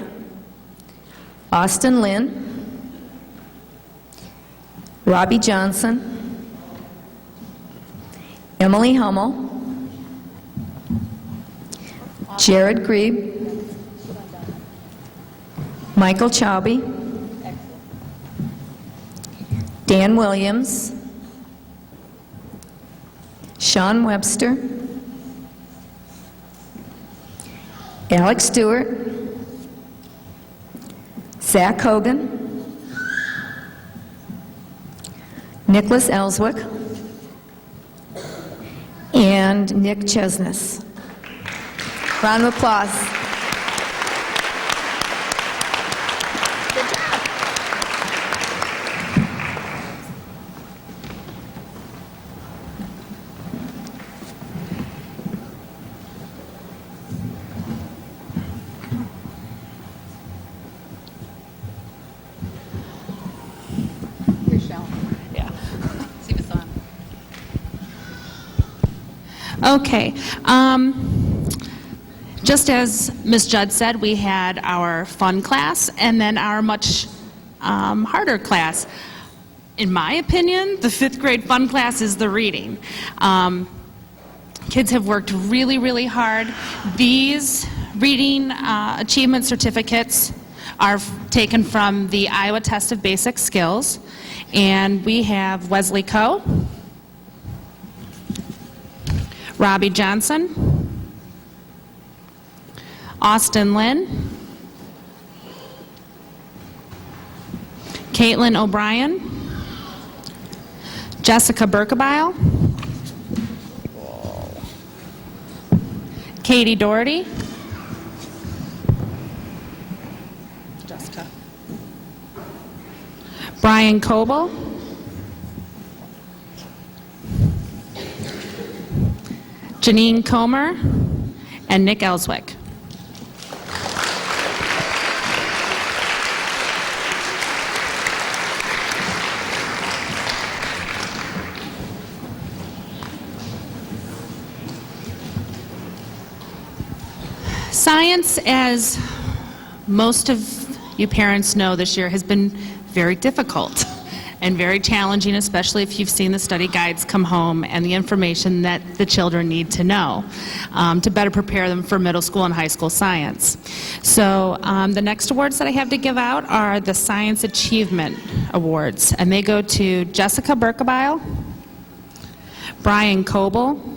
Austin Lynn, Robbie Johnson, Emily Hummel, Jared Grebe, Michael Chowby, Dan Williams, Sean Webster, Alex Stewart, Zach Hogan, Nicholas Ellswick, and Nick Chesness. Round of applause. Good job. Here's Shelley. Yeah. See if it's on. Okay. Just as Ms. Judd said, we had our fun class and then our much harder class. In my opinion, the fifth grade fun class is the reading. Kids have worked really, really hard. These reading achievement certificates are taken from the Iowa Test of Basic Skills. And we have Wesley Coe, Robbie Johnson, Austin Lynn, Caitlin O'Brien, Jessica Berkebile, Katie Doherty, Jessica. Brian Coble, Janine Comer, and Nick Ellswick. Science, as most of you parents know this year, has been very difficult and very challenging, especially if you've seen the study guides come home and the information that the children need to know to better prepare them for middle school and high school science. So the next awards that I have to give out are the Science Achievement Awards, and they go to Jessica Berkebile, Brian Coble,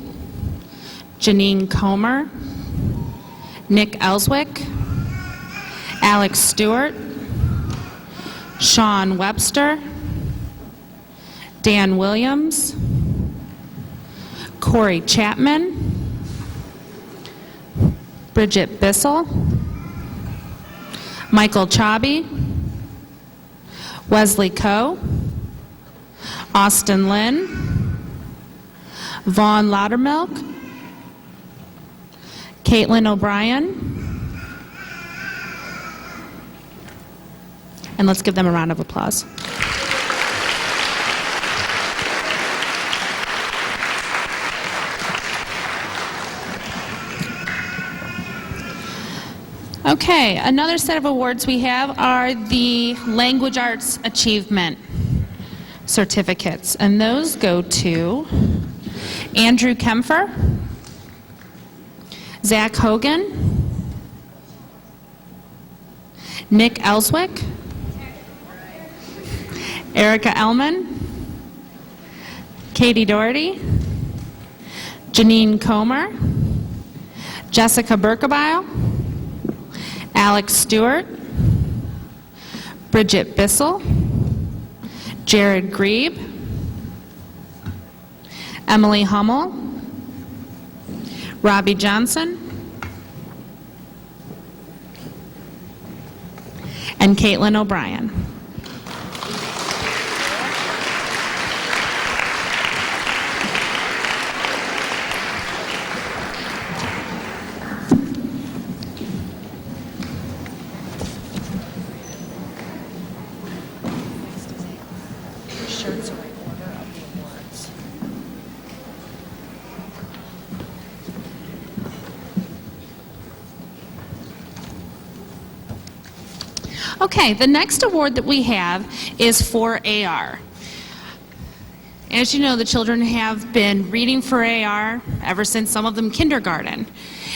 Janine Comer, Nick Ellswick, Alex Stewart, Sean Webster, Dan Williams, Corey Chapman, Bridget Bissell, Michael Chaubey, Wesley Coe, Austin Lynn, Vaughn Loudermilk, Caitlin O'Brien, and let's give them a round of applause. Okay, another set of awards we have are the Language Arts Achievement certificates, and those go to Andrew Kempfer, Zach Hogan, Nick Ellswick, Erica Ellman, Katie Doherty, Janine Comer, Jessica Berkebile, Alex Stewart, Bridget Bissell, Jared Grebe, Emily Hummel, Robbie Johnson, and Caitlin O'Brien. Okay, the next award that we have is for AR. As you know, the children have been reading for AR ever since, some of them, kindergarten.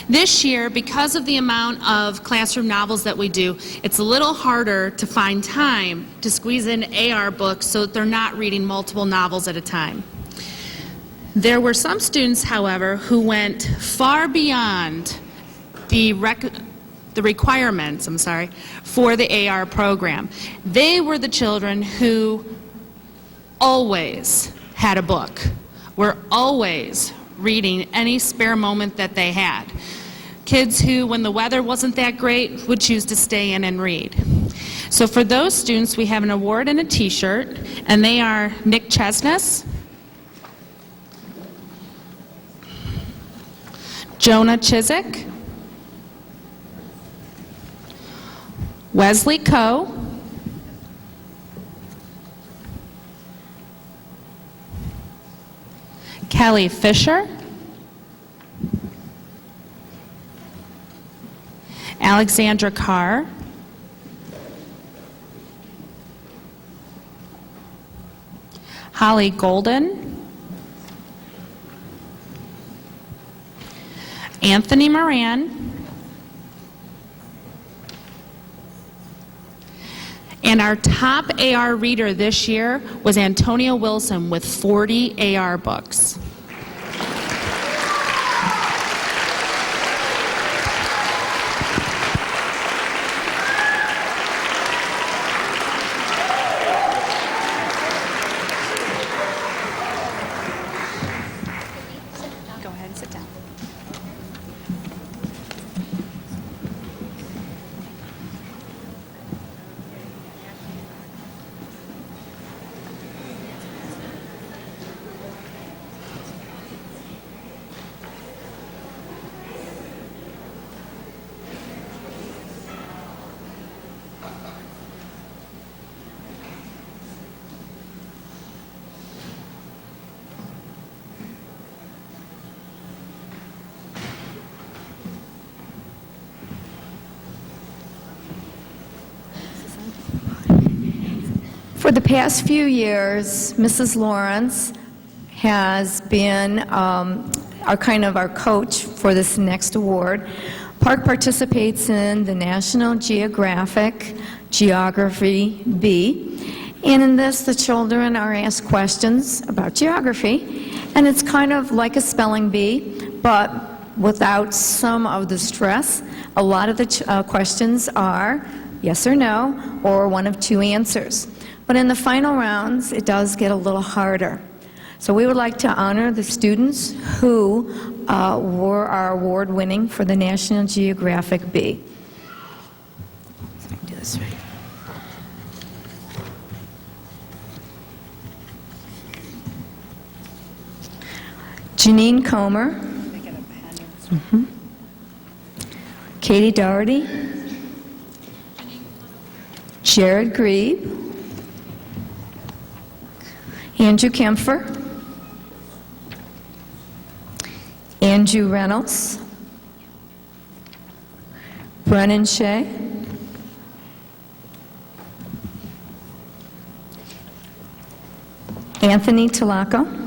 This year, because of the amount of classroom novels that we do, it's a little harder to find time to squeeze in AR books so that they're not reading multiple novels at a time. There were some students, however, who went far beyond the requirements, for the AR program. They were the children who always had a book, were always reading any spare moment that they had. Kids who, when the weather wasn't that great, would choose to stay in and read. So for those students, we have an award and a t-shirt, and they are Nick Chesness, Jonah Chiswick, Wesley Coe, Kelly Fisher, Alexandra Carr, Holly Golden, Anthony Moran, and our top AR reader this year was Antonia Wilson with 40 AR books. Go ahead and sit down. For the past few years, Mrs. Lawrence has been our coach for this next award. Park participates in the National Geographic Geography Bee, and in this the children are asked questions about geography, and it's kind of like a spelling bee, but without some of the stress. A lot of the questions are yes or no, or one of two answers. But in the final rounds, it does get a little harder. So we would like to honor the students who are award-winning for the National Geographic Bee. So I can do this right. Janine Comer. Katie Doherty. Jared Grebe. Andrew Kempfer. Andrew Reynolds. Brennan Shea. Anthony Tolaco.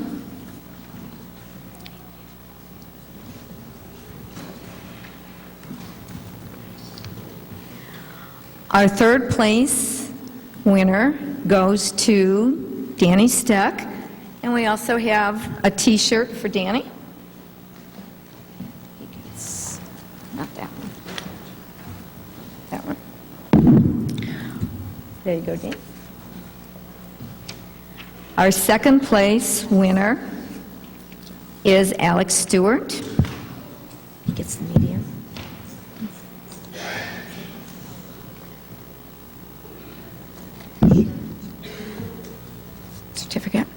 Our third place winner goes to Danny Steck, and we also have a T-shirt for Danny. He gets, not that one. That one. There you go, Danny. Our second place winner is Alex Stewart. He gets the medium. Certificate.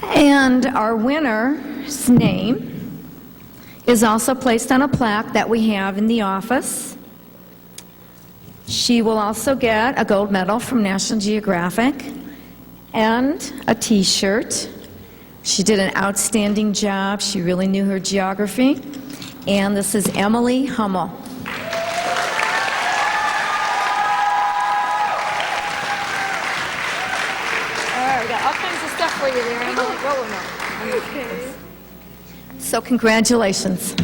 And our winner's name is also placed on a plaque that we have in the office. She will also get a gold medal from National Geographic and a T-shirt. She did an outstanding job. She really knew her geography. And this is Emily Hummel. For you there, Emily. Okay. So congratulations.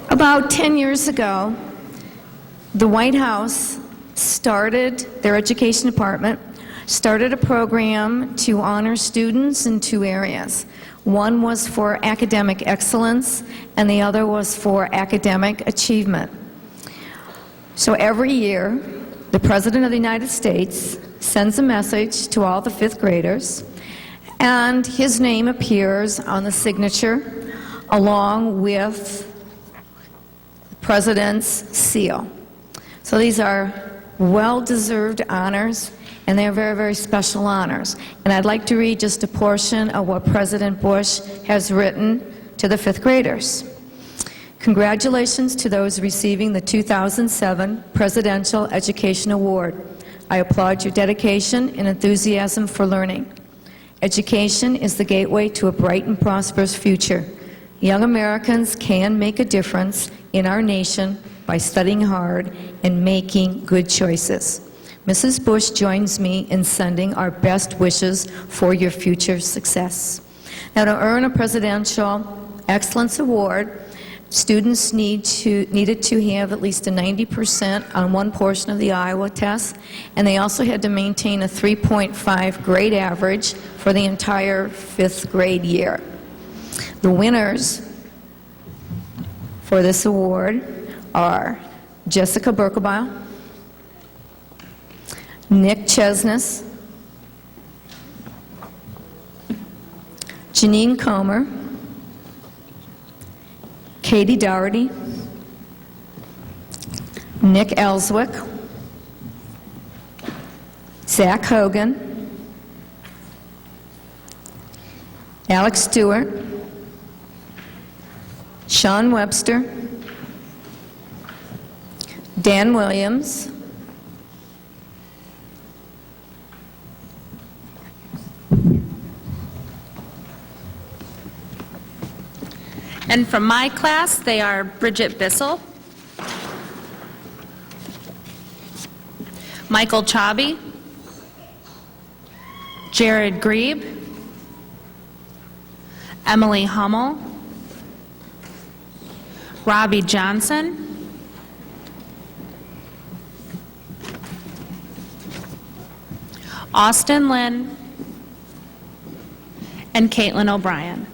About 10 years ago, the White House started, their education department, started a program to honor students in two areas. One was for academic excellence, and the other was for academic achievement. So every year, the President of the United States sends a message to all the fifth graders, and his name appears on the signature along with President's seal. So these are well-deserved honors, and they are very, very special honors. And I'd like to read just a portion of what President Bush has written to the fifth graders. Congratulations to those receiving the 2007 Presidential Education Award. I applaud your dedication and enthusiasm for learning. Education is the gateway to a bright and prosperous future. Young Americans can make a difference in our nation by studying hard and making good choices. Mrs. Bush joins me in sending our best wishes for your future success. Now, to earn a Presidential Excellence Award, students needed to have at least a 90% on one portion of the Iowa test, and they also had to maintain a 3.5 grade average for the entire fifth grade year. The winners for this award are Jessica Berkebaugh, Nick Chesnes, Janine Comer, Katie Doherty, Nick Ellswick, Zach Hogan, Alex Stewart, Sean Webster, Dan Williams, And from my class, they are Bridget Bissell, Michael Chaubey, Jared Grebe, Emily Hummel, Robbie Johnson, Austin Lynn, and Caitlin O'Brien.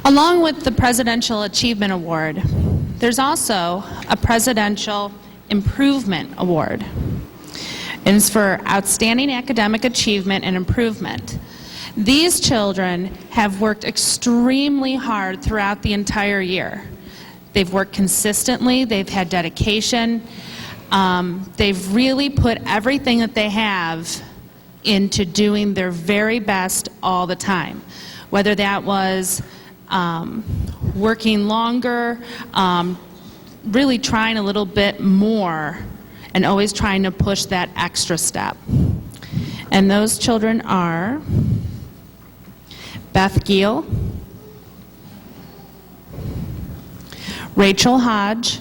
Along with the Presidential Achievement Award, there's also a Presidential Improvement Award. And it's for outstanding academic achievement and improvement. These children have worked extremely hard throughout the entire year. They've worked consistently, they've had dedication, they've really put everything that they have into doing their very best all the time. Whether that was working longer, really trying a little bit more, and always trying to push that extra step. And those children are Beth Giel, Rachel Hodge,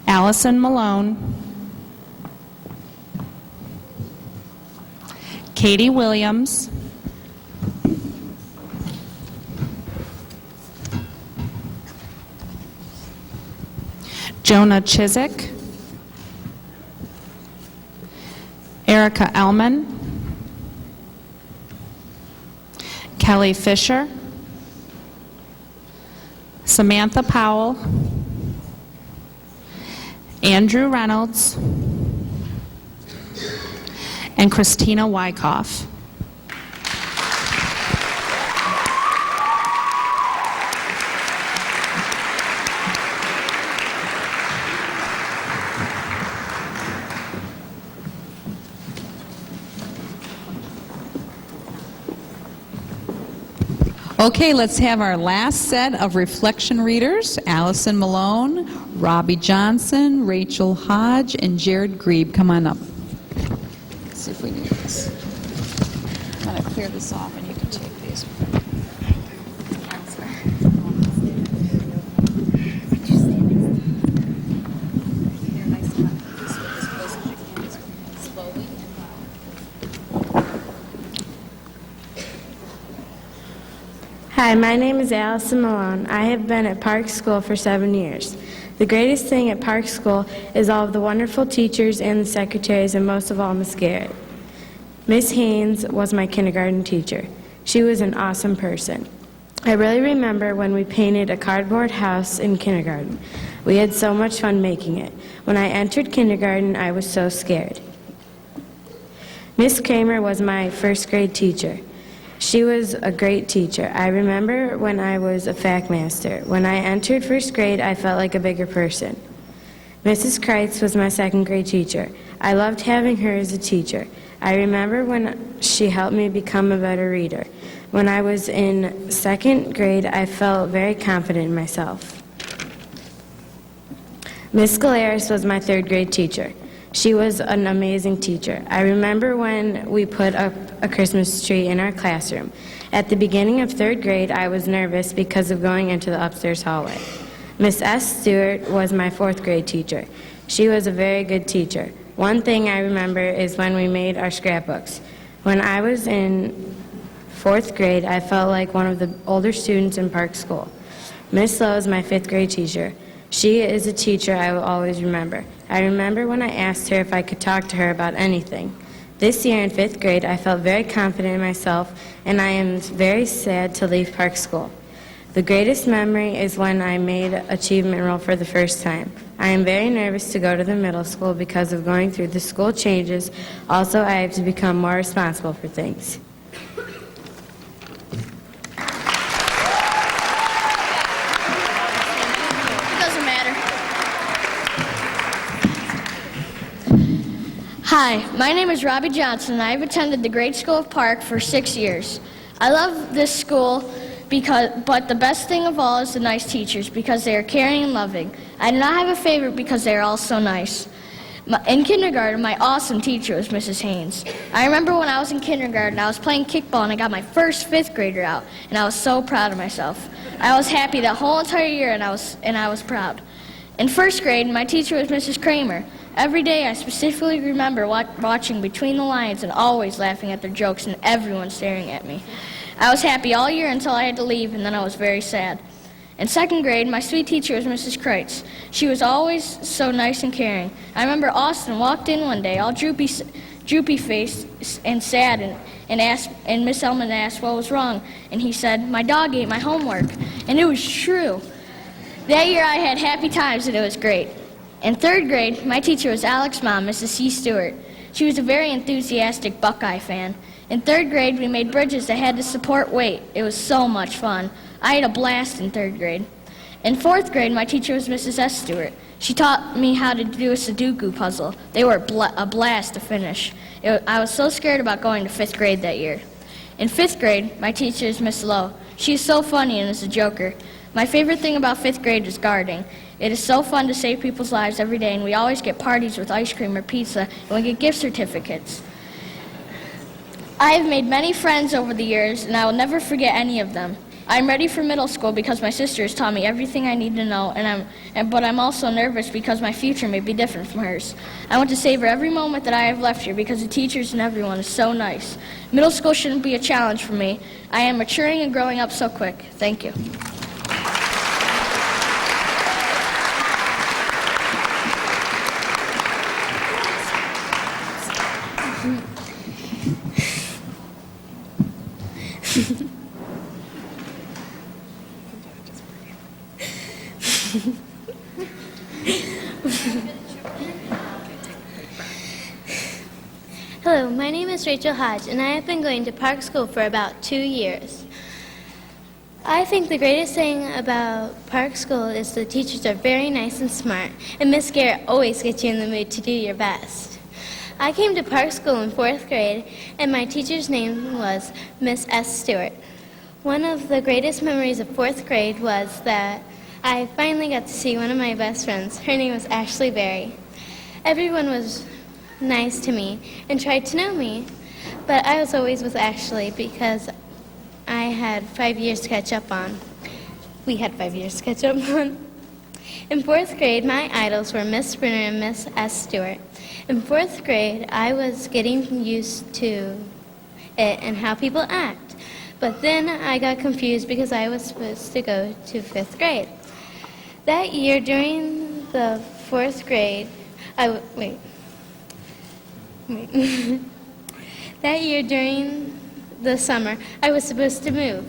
Allison Malone, Katie Williams, Jonah Chiswick, Erica Ellman, Kelly Fisher, Samantha Powell, Andrew Reynolds, and Christina Wyckoff. Okay, let's have our last set of reflection readers. Allison Malone, Robbie Johnson, Rachel Hodge, and Jared Grebe. Come on up. Let's see if we need this. I'm going to clear this off and you can take these. Hi, my name is Allison Malone. I have been at Park School for 7 years. The greatest thing at Park School is all of the wonderful teachers and the secretaries, and most of all, Miss Garrett. Miss Haynes was my kindergarten teacher. She was an awesome person. I really remember when we painted a cardboard house in kindergarten. We had so much fun making it. When I entered kindergarten, I was so scared. Miss Kramer was my first grade teacher. She was a great teacher. I remember when I was a fact master. When I entered first grade, I felt like a bigger person. Mrs. Kreitz was my second grade teacher. I loved having her as a teacher. I remember when she helped me become a better reader. When I was in second grade, I felt very confident in myself. Miss Galeris was my third grade teacher. She was an amazing teacher. I remember when we put up a Christmas tree in our classroom. At the beginning of third grade, I was nervous because of going into the upstairs hallway. Miss S. Stewart was my fourth grade teacher. She was a very good teacher. One thing I remember is when we made our scrapbooks. When I was in fourth grade, I felt like one of the older students in Park School. Miss Lowe is my fifth grade teacher. She is a teacher I will always remember. I remember when I asked her if I could talk to her about anything. This year in fifth grade, I felt very confident in myself, and I am very sad to leave Park School. The greatest memory is when I made achievement roll for the first time. I am very nervous to go to the middle school because of going through the school changes. Also, I have to become more responsible for things. Hi, my name is Robbie Johnson, and I've attended the Grade School of Park for 6 years. I love this school but the best thing of all is the nice teachers because they are caring and loving. I do not have a favorite because they are all so nice. In kindergarten, my awesome teacher was Mrs. Haynes. I remember when I was in kindergarten, I was playing kickball and I got my first 5th grader out, and I was so proud of myself. I was happy that whole entire year, and I was proud. In 1st grade, my teacher was Mrs. Kramer. Every day, I specifically remember watching Between the Lines and always laughing at their jokes and everyone staring at me. I was happy all year until I had to leave, and then I was very sad. In 2nd grade, my sweet teacher was Mrs. Kreitz. She was always so nice and caring. I remember Austin walked in one day, all droopy-faced and sad, and Miss Elman asked what was wrong, and he said, "My dog ate my homework," and it was true. That year, I had happy times, and it was great. In 3rd grade, my teacher was Alex's mom, Mrs. C. Stewart. She was a very enthusiastic Buckeye fan. In 3rd grade, we made bridges that had to support weight. It was so much fun. I had a blast in 3rd grade. In 4th grade, my teacher was Mrs. S. Stewart. She taught me how to do a Sudoku puzzle. They were a blast to finish. I was so scared about going to 5th grade that year. In 5th grade, my teacher is Miss Lowe. She is so funny and is a joker. My favorite thing about 5th grade is gardening. It is so fun to save people's lives every day, and we always get parties with ice cream or pizza, and we get gift certificates. I have made many friends over the years, and I will never forget any of them. I'm ready for middle school because my sister has taught me everything I need to know, but I'm also nervous because my future may be different from hers. I want to savor every moment that I have left here because the teachers and everyone is so nice. Middle school shouldn't be a challenge for me. I am maturing and growing up so quick. Thank you. Hello, my name is Rachel Hodge, and I have been going to Park School for about 2 years. I think the greatest thing about Park School is the teachers are very nice and smart, and Miss Garrett always gets you in the mood to do your best. I came to Park School in 4th grade, and my teacher's name was Miss S. Stewart. One of the greatest memories of 4th grade was that I finally got to see one of my best friends. Her name was Ashley Berry. Everyone was nice to me and tried to know me, but I was always with Ashley because I had 5 years to catch up on. We had 5 years to catch up on. In 4th grade, my idols were Miss Sprinter and Miss S. Stewart. In 4th grade, I was getting used to it and how people act, but then I got confused because I was supposed to go to 5th grade. That year during the 4th grade, That year during the summer, I was supposed to move.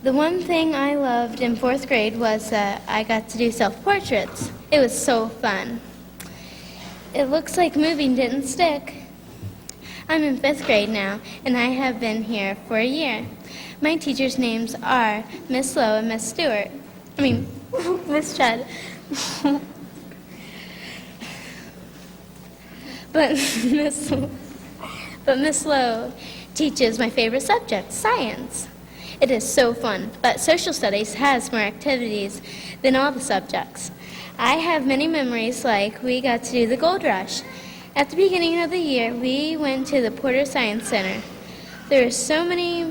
The one thing I loved in 4th grade was that I got to do self-portraits. It was so fun. It looks like moving didn't stick. I'm in 5th grade now, and I have been here for a year. My teachers' names are Miss Lowe and Miss Stewart. Miss Judd. But Miss Lowe teaches my favorite subject, science. It is so fun, but social studies has more activities than all the subjects. I have many memories, like we got to do the gold rush. At the beginning of the year, we went to the Porter Science Center. There were so many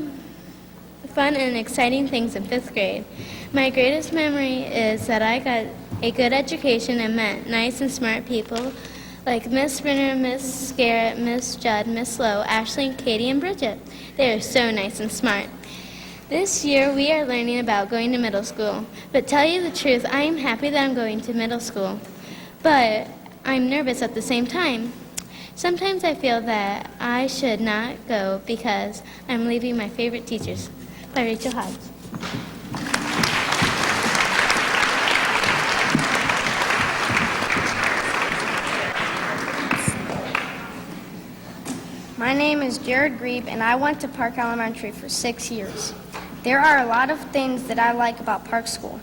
fun and exciting things in 5th grade. My greatest memory is that I got a good education and met nice and smart people like Miss Sprinter, Miss Garrett, Miss Judd, Miss Lowe, Ashley, Katie, and Bridget. They are so nice and smart. This year, we are learning about going to middle school. But tell you the truth, I am happy that I'm going to middle school. But I'm nervous at the same time. Sometimes I feel that I should not go because I'm leaving my favorite teachers. By Rachel Hodge. My name is Jared Grebe, and I went to Park Elementary for 6 years. There are a lot of things that I like about Park School.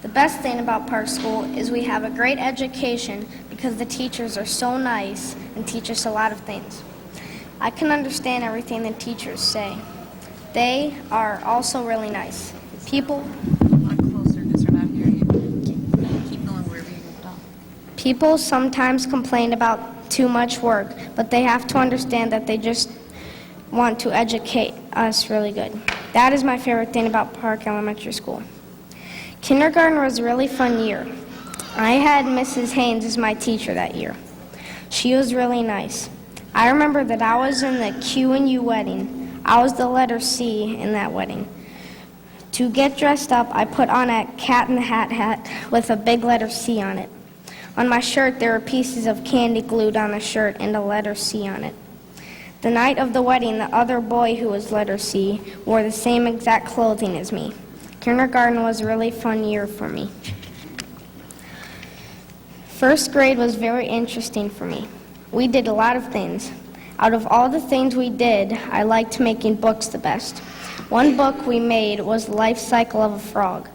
The best thing about Park School is we have a great education because because the teachers are so nice and teach us a lot of things. I can understand everything the teachers say. They are also really nice. People sometimes complain about too much work, but they have to understand that they just want to educate us really good. That is my favorite thing about Park Elementary School. Kindergarten was a really fun year. I had Mrs. Haynes as my teacher that year. She was really nice. I remember that I was in the Q&U wedding. I was the letter C in that wedding. To get dressed up, I put on a Cat in the hat with a big letter C on it. On my shirt, there were pieces of candy glued on the shirt and a letter C on it. The night of the wedding, the other boy who was letter C wore the same exact clothing as me. Kindergarten was a really fun year for me. First grade was very interesting for me. We did a lot of things. Out of all the things we did, I liked making books the best. One book we made was the life cycle of a frog.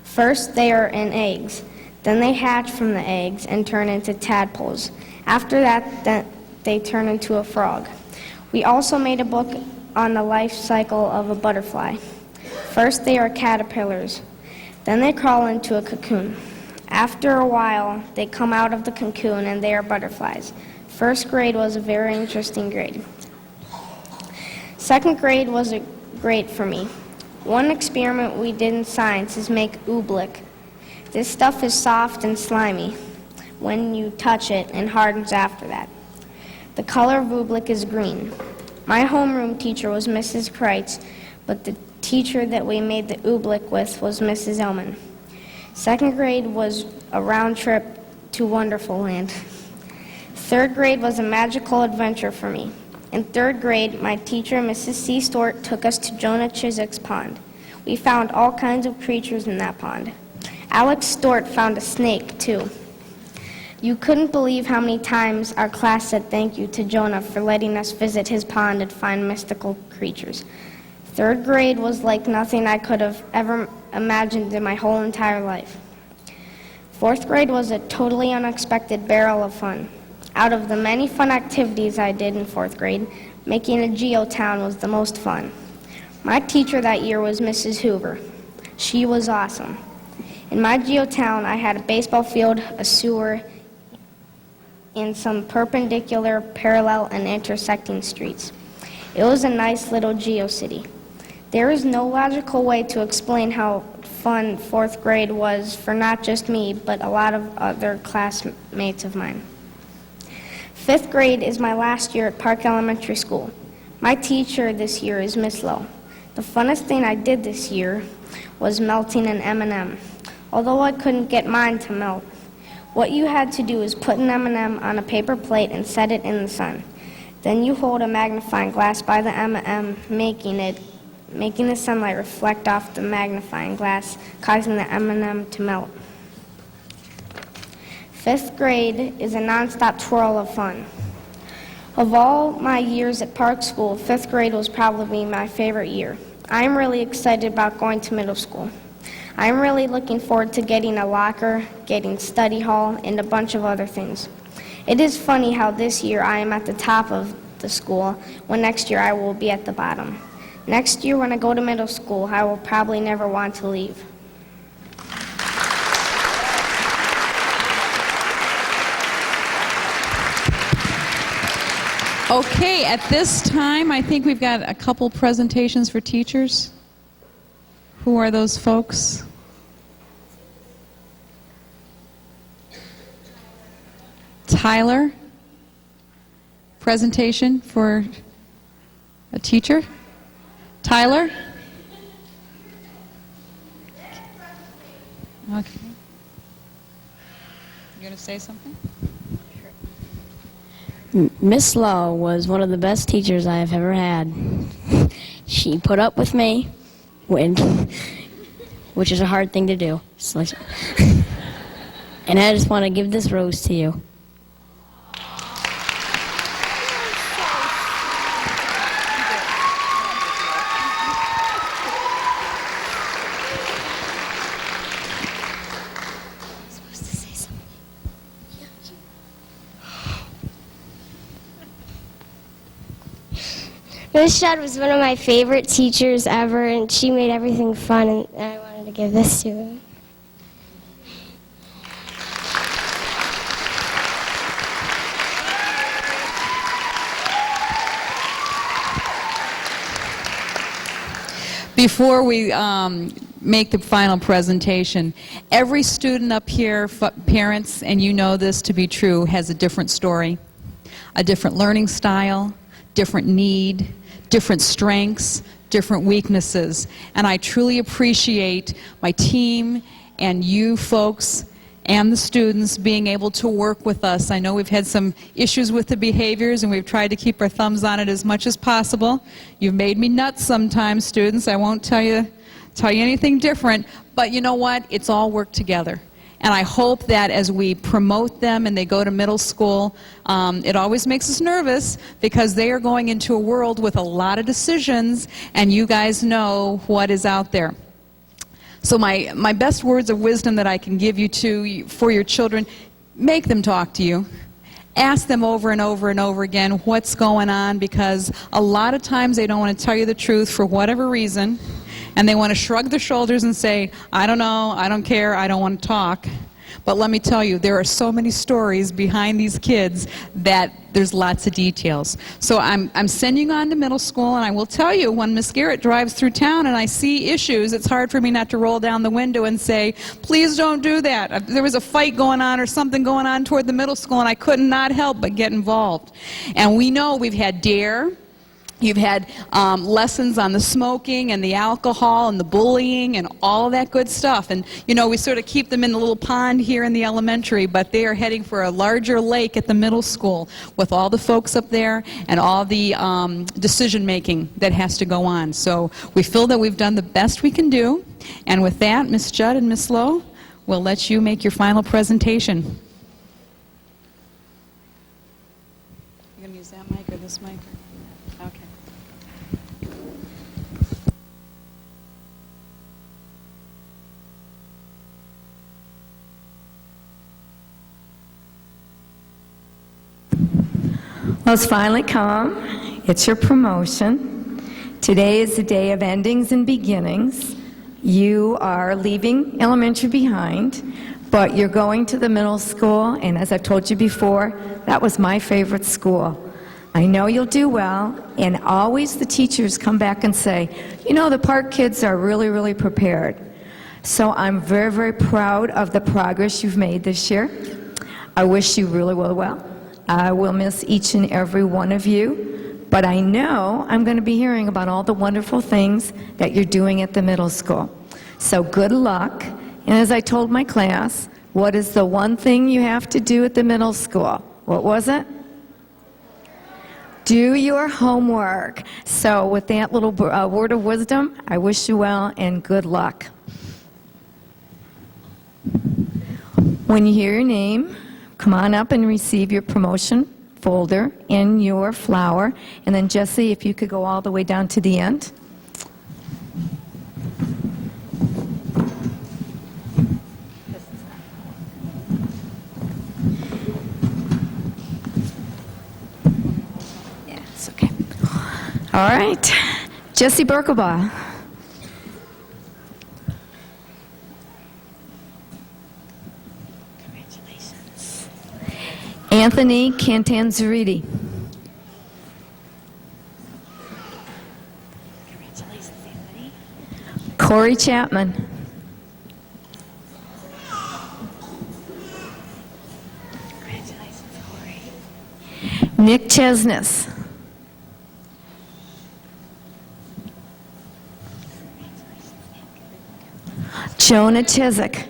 First, they are in eggs. Then they hatch from the eggs and turn into tadpoles. After that, they turn into a frog. We also made a book on the life cycle of a butterfly. First, they are caterpillars. Then they crawl into a cocoon. After a while, they come out of the cocoon and they are butterflies. First grade was a very interesting grade. Second grade was great for me. One experiment we did in science is make oobleck. This stuff is soft and slimy when you touch it and hardens after that. The color of oobleck is green. My homeroom teacher was Mrs. Kreitz, but the teacher that we made the oobleck with was Mrs. Ellman. Second grade was a round trip to Wonderful Land. Third grade was a magical adventure for me. In third grade, my teacher, Mrs. C. Stort, took us to Jonah Chiswick's pond. We found all kinds of creatures in that pond. Alex Stort found a snake, too. You couldn't believe how many times our class said thank you to Jonah for letting us visit his pond and find mystical creatures. Third grade was like nothing I could have ever imagined in my whole entire life. Fourth grade was a totally unexpected barrel of fun. Out of the many fun activities I did in fourth grade, making a geotown was the most fun. My teacher that year was Mrs. Hoover. She was awesome. In my geotown, I had a baseball field, a sewer, and some perpendicular, parallel, and intersecting streets. It was a nice little geocity. There is no logical way to explain how fun fourth grade was for not just me, but a lot of other classmates of mine. Fifth grade is my last year at Park Elementary School. My teacher this year is Miss Lowe. The funnest thing I did this year was melting an M&M, although I couldn't get mine to melt. What you had to do is put an M&M on a paper plate and set it in the sun. Then you hold a magnifying glass by the M&M, making the sunlight reflect off the magnifying glass, causing the M&M to melt. Fifth grade is a nonstop twirl of fun. Of all my years at Park School, fifth grade was probably my favorite year. I'm really excited about going to middle school. I'm really looking forward to getting a locker, getting study hall, and a bunch of other things. It is funny how this year I am at the top of the school, when next year I will be at the bottom. Next year when I go to middle school, I will probably never want to leave. Okay, at this time, I think we've got a couple presentations for teachers. Who are those folks? Tyler, presentation for a teacher. Tyler? Okay. You going to say something? Miss Lowe was one of the best teachers I have ever had. She put up with me, which is a hard thing to do. And I just want to give this rose to you. Miss Judd was one of my favorite teachers ever, and she made everything fun, and I wanted to give this to him. Before we make the final presentation, every student up here, parents, and you know this to be true, has a different story, a different learning style, different need, different strengths, different weaknesses. And I truly appreciate my team and you folks and the students being able to work with us. I know we've had some issues with the behaviors, and we've tried to keep our thumbs on it as much as possible. You've made me nuts sometimes, students. I won't tell you anything different, but you know what? It's all worked together. And I hope that as we promote them and they go to middle school, it always makes us nervous because they are going into a world with a lot of decisions, and you guys know what is out there. So my best words of wisdom that I can give you for your children, make them talk to you. Ask them over and over and over again what's going on, because a lot of times they don't want to tell you the truth for whatever reason, and they want to shrug their shoulders and say, I don't know, I don't care, I don't want to talk. But let me tell you, there are so many stories behind these kids that there's lots of details. So I'm sending you on to middle school, and I will tell you, when Miss Garrett drives through town and I see issues, it's hard for me not to roll down the window and say, please don't do that. There was a fight going on or something going on toward the middle school, and I could not help but get involved. And we know we've had DARE. You've had lessons on the smoking and the alcohol and the bullying and all of that good stuff. And, you know, we sort of keep them in the little pond here in the elementary, but they are heading for a larger lake at the middle school with all the folks up there and all the decision-making that has to go on. So we feel that we've done the best we can do. And with that, Ms. Judd and Ms. Lowe, we'll let you make your final presentation. You're going to use that mic or this mic? Okay. Well, it's finally come. It's your promotion. Today is the day of endings and beginnings. You are leaving elementary behind, but you're going to the middle school, and as I've told you before, that was my favorite school. I know you'll do well, and always the teachers come back and say, you know, the Park kids are really, really prepared. So I'm very, very proud of the progress you've made this year. I wish you really well. I will miss each and every one of you, but I know I'm going to be hearing about all the wonderful things that you're doing at the middle school. So good luck. And as I told my class, what is the one thing you have to do at the middle school? What was it? Do your homework. So with that little word of wisdom, I wish you well and good luck. When you hear your name, come on up and receive your promotion folder in your flower. And then Jesse, if you could go all the way down to the end. Yeah, it's okay. All right. Jesse Berkelbaugh. Anthony Cantanzariti. Congratulations, Anthony. Corey Chapman. Congratulations, Corey. Nick Chesness. Jonah Chiswick.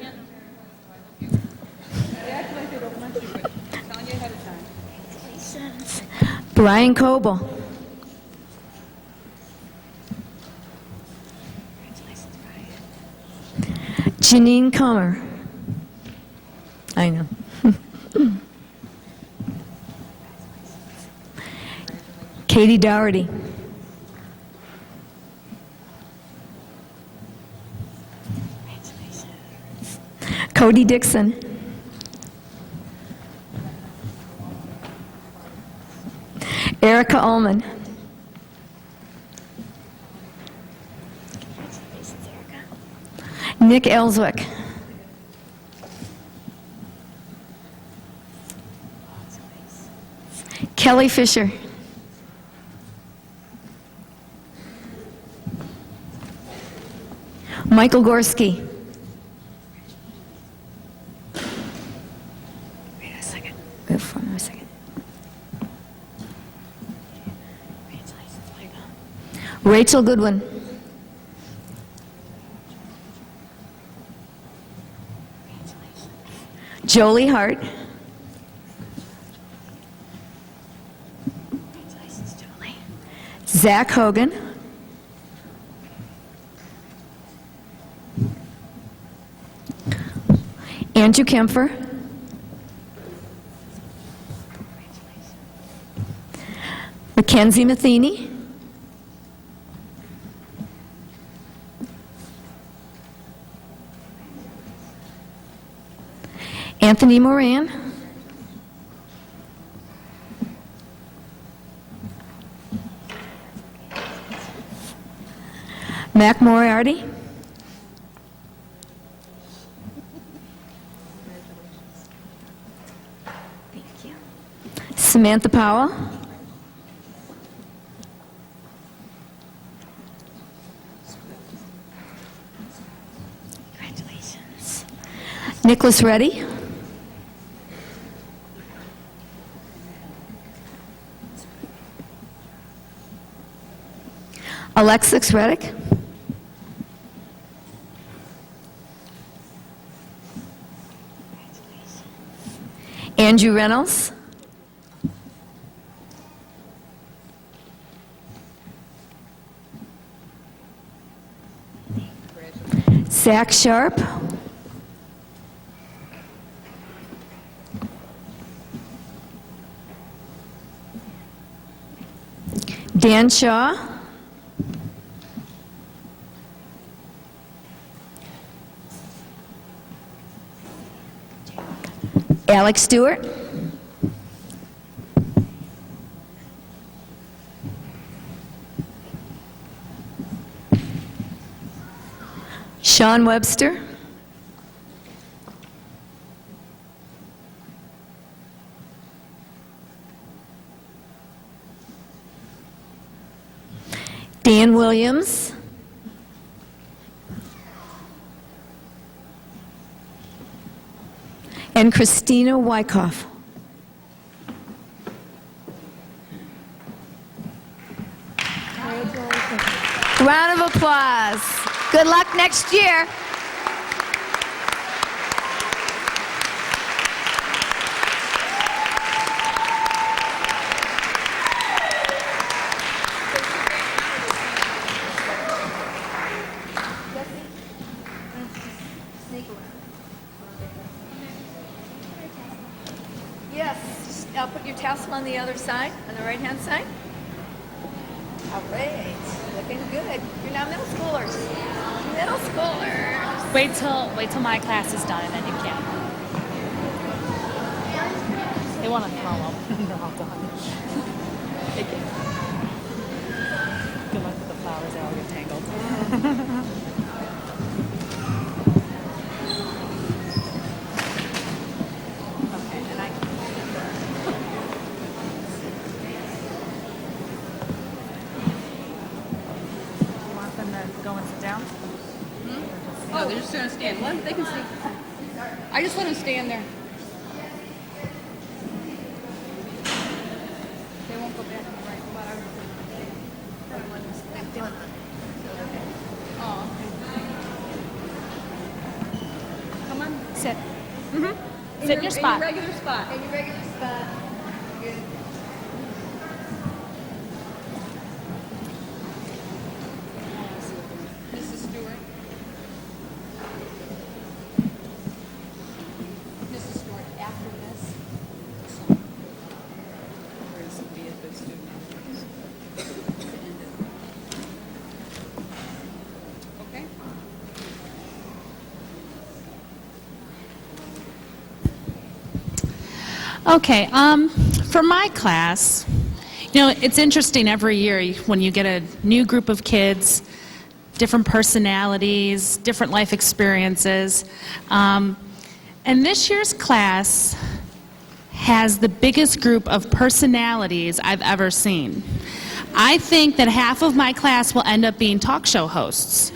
Brian Coble. Janine Comer. I know. Katie Dougherty. Cody Dixon. Erica Ullman. Nick Ellswick. Kelly Fisher. Michael Gorski. Wait a second. Wait for me a second. Rachel Goodwin. Jolie Hart. Zach Hogan. Andrew Kemper. Mackenzie Matheny. Anthony Moran. Mac Moriarty. Thank you. Samantha Powell. Congratulations. Nicholas Reddy. Alexis Reddick. Andrew Reynolds. Zach Sharp. Dan Shaw. Alex Stewart. Sean Webster. Dan Williams. And Christina Wyckoff. Round of applause. Good luck next year. Yes, I'll put your tassel on the other side, on the right-hand side. All right, looking good. You're now middle schoolers. Middle schoolers. Wait till my class is done and then you can. They want to throw them. They're all done. Thank you. Good luck with the flowers. They all get tangled. Oh, they're just going to stand. They can see. I just let them stand there. They won't go back to the right spot. Oh, okay. Come on. Sit. Sit in your spot. In your regular spot. In your regular spot. Good. Mrs. Stewart. Mrs. Stewart, after this. Where is be a good student after this? To end it. Okay? Okay, for my class, you know, it's interesting every year when you get a new group of kids different personalities, different life experiences. And this year's class has the biggest group of personalities I've ever seen. I think that half of my class will end up being talk show hosts.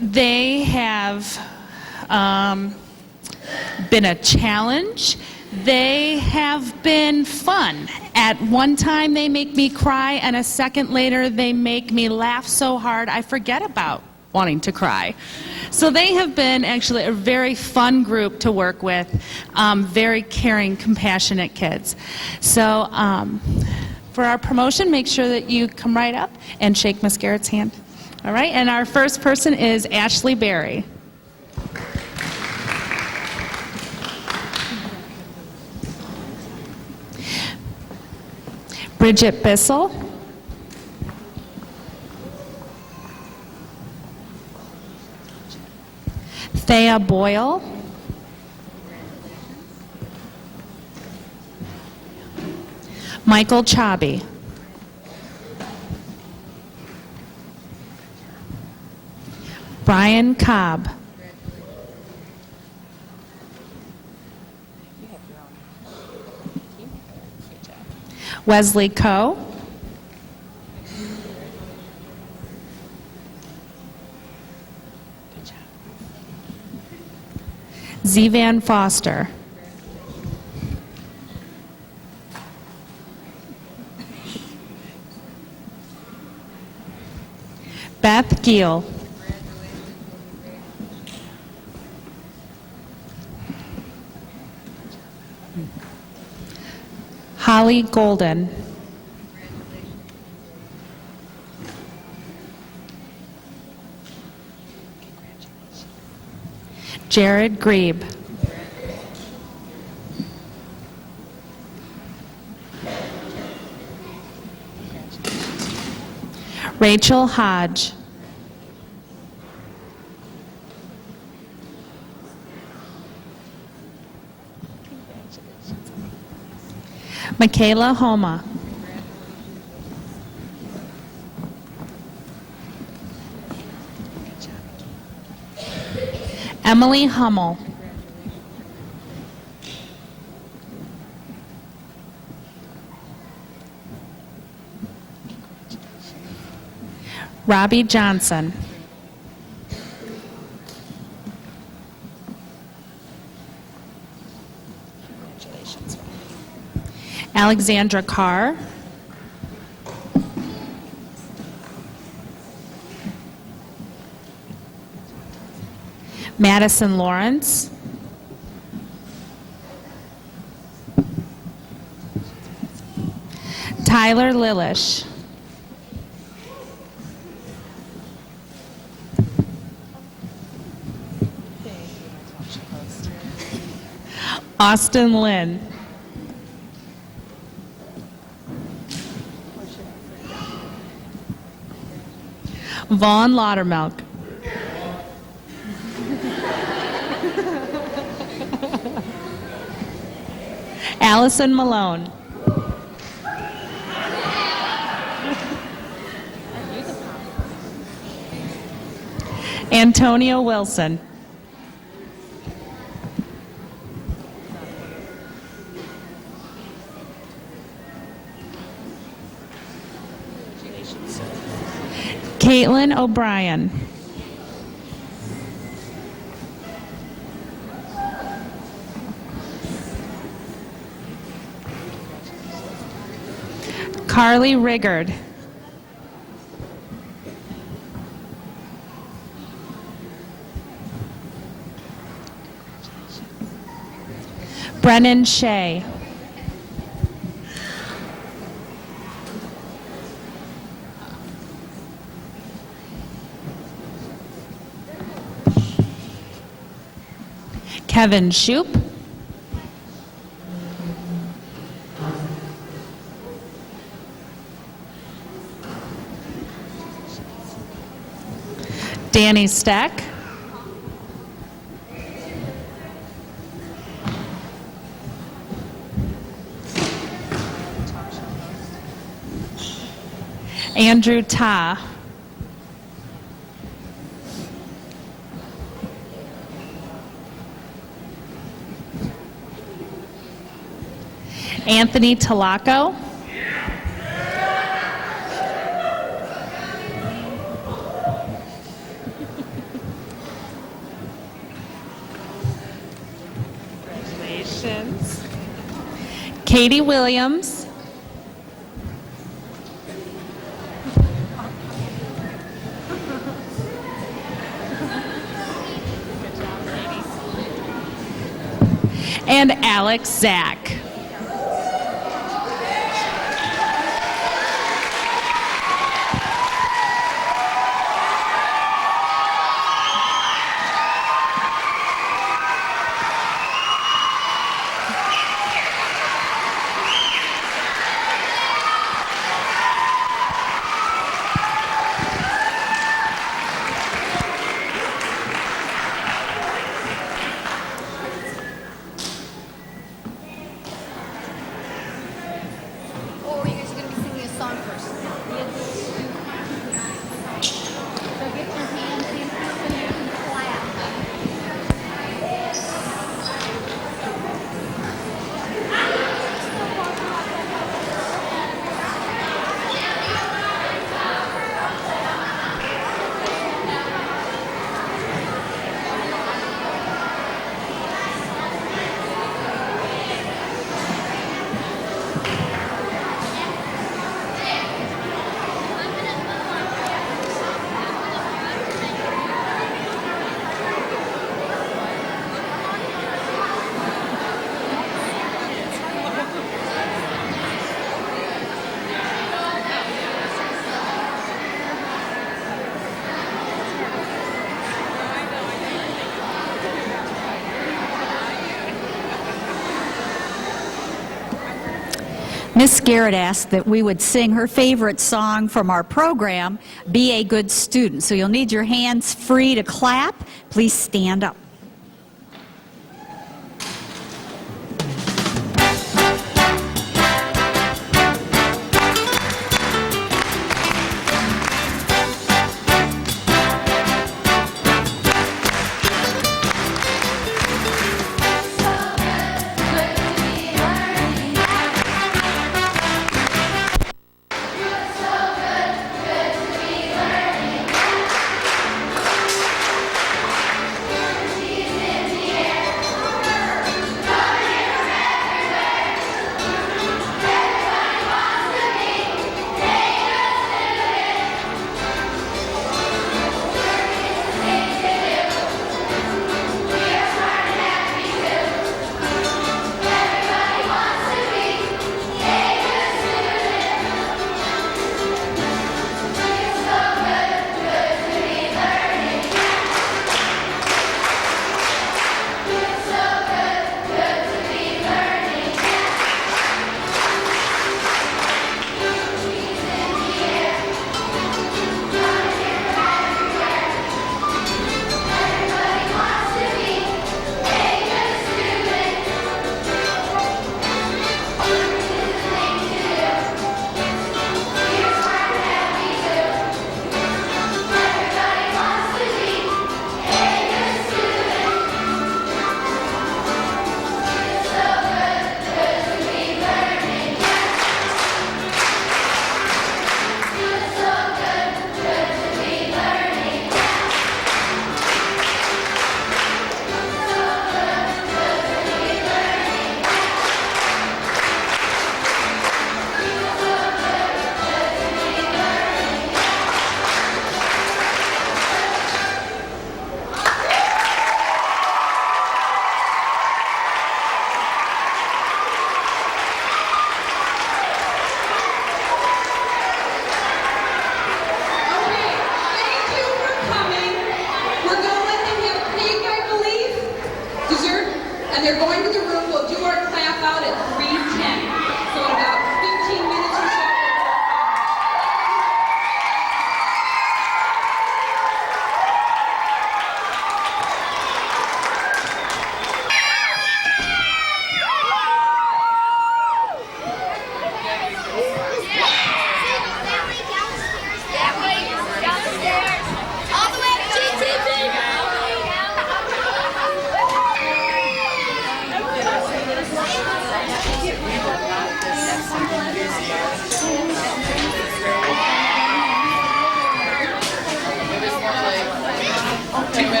They have been a challenge. They have been fun. At one time they make me cry, and a second later they make me laugh so hard I forget about wanting to cry. So they have been actually a very fun group to work with, very caring, compassionate kids. So for our promotion, make sure that you come right up and shake Miss Garrett's hand. All right, and our first person is Ashley Berry. Bridget Bissell. Thea Boyle. Michael Chabi. Brian Cobb. Wesley Coe. Zevan Foster. Beth Giel. Holly Golden. Jared Grebe. Rachel Hodge. Michaela Homa. Emily Hummel. Robbie Johnson. Alexandra Carr. Madison Lawrence. Tyler Lilish. Austin Lynn. Vaughn Laudermilk. Allison Malone. Antonio Wilson. Caitlin O'Brien. Carly Riggard. Brennan Shea. Kevin Shoup. Danny Stack. Andrew Ta. Anthony Talaco. Congratulations. Katie Williams. And Alex Zach. Miss Garrett asked that we would sing her favorite song from our program, Be a Good Student. So you'll need your hands free to clap. Please stand up. they're going to the room. We'll do our clap out at 3:10. So in about 15 minutes or so.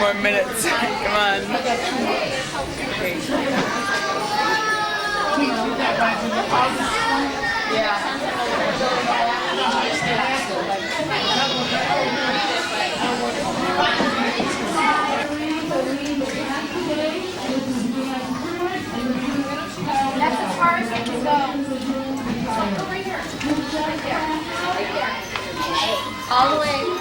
more minutes. Come on. That's as far as we can go. All the way.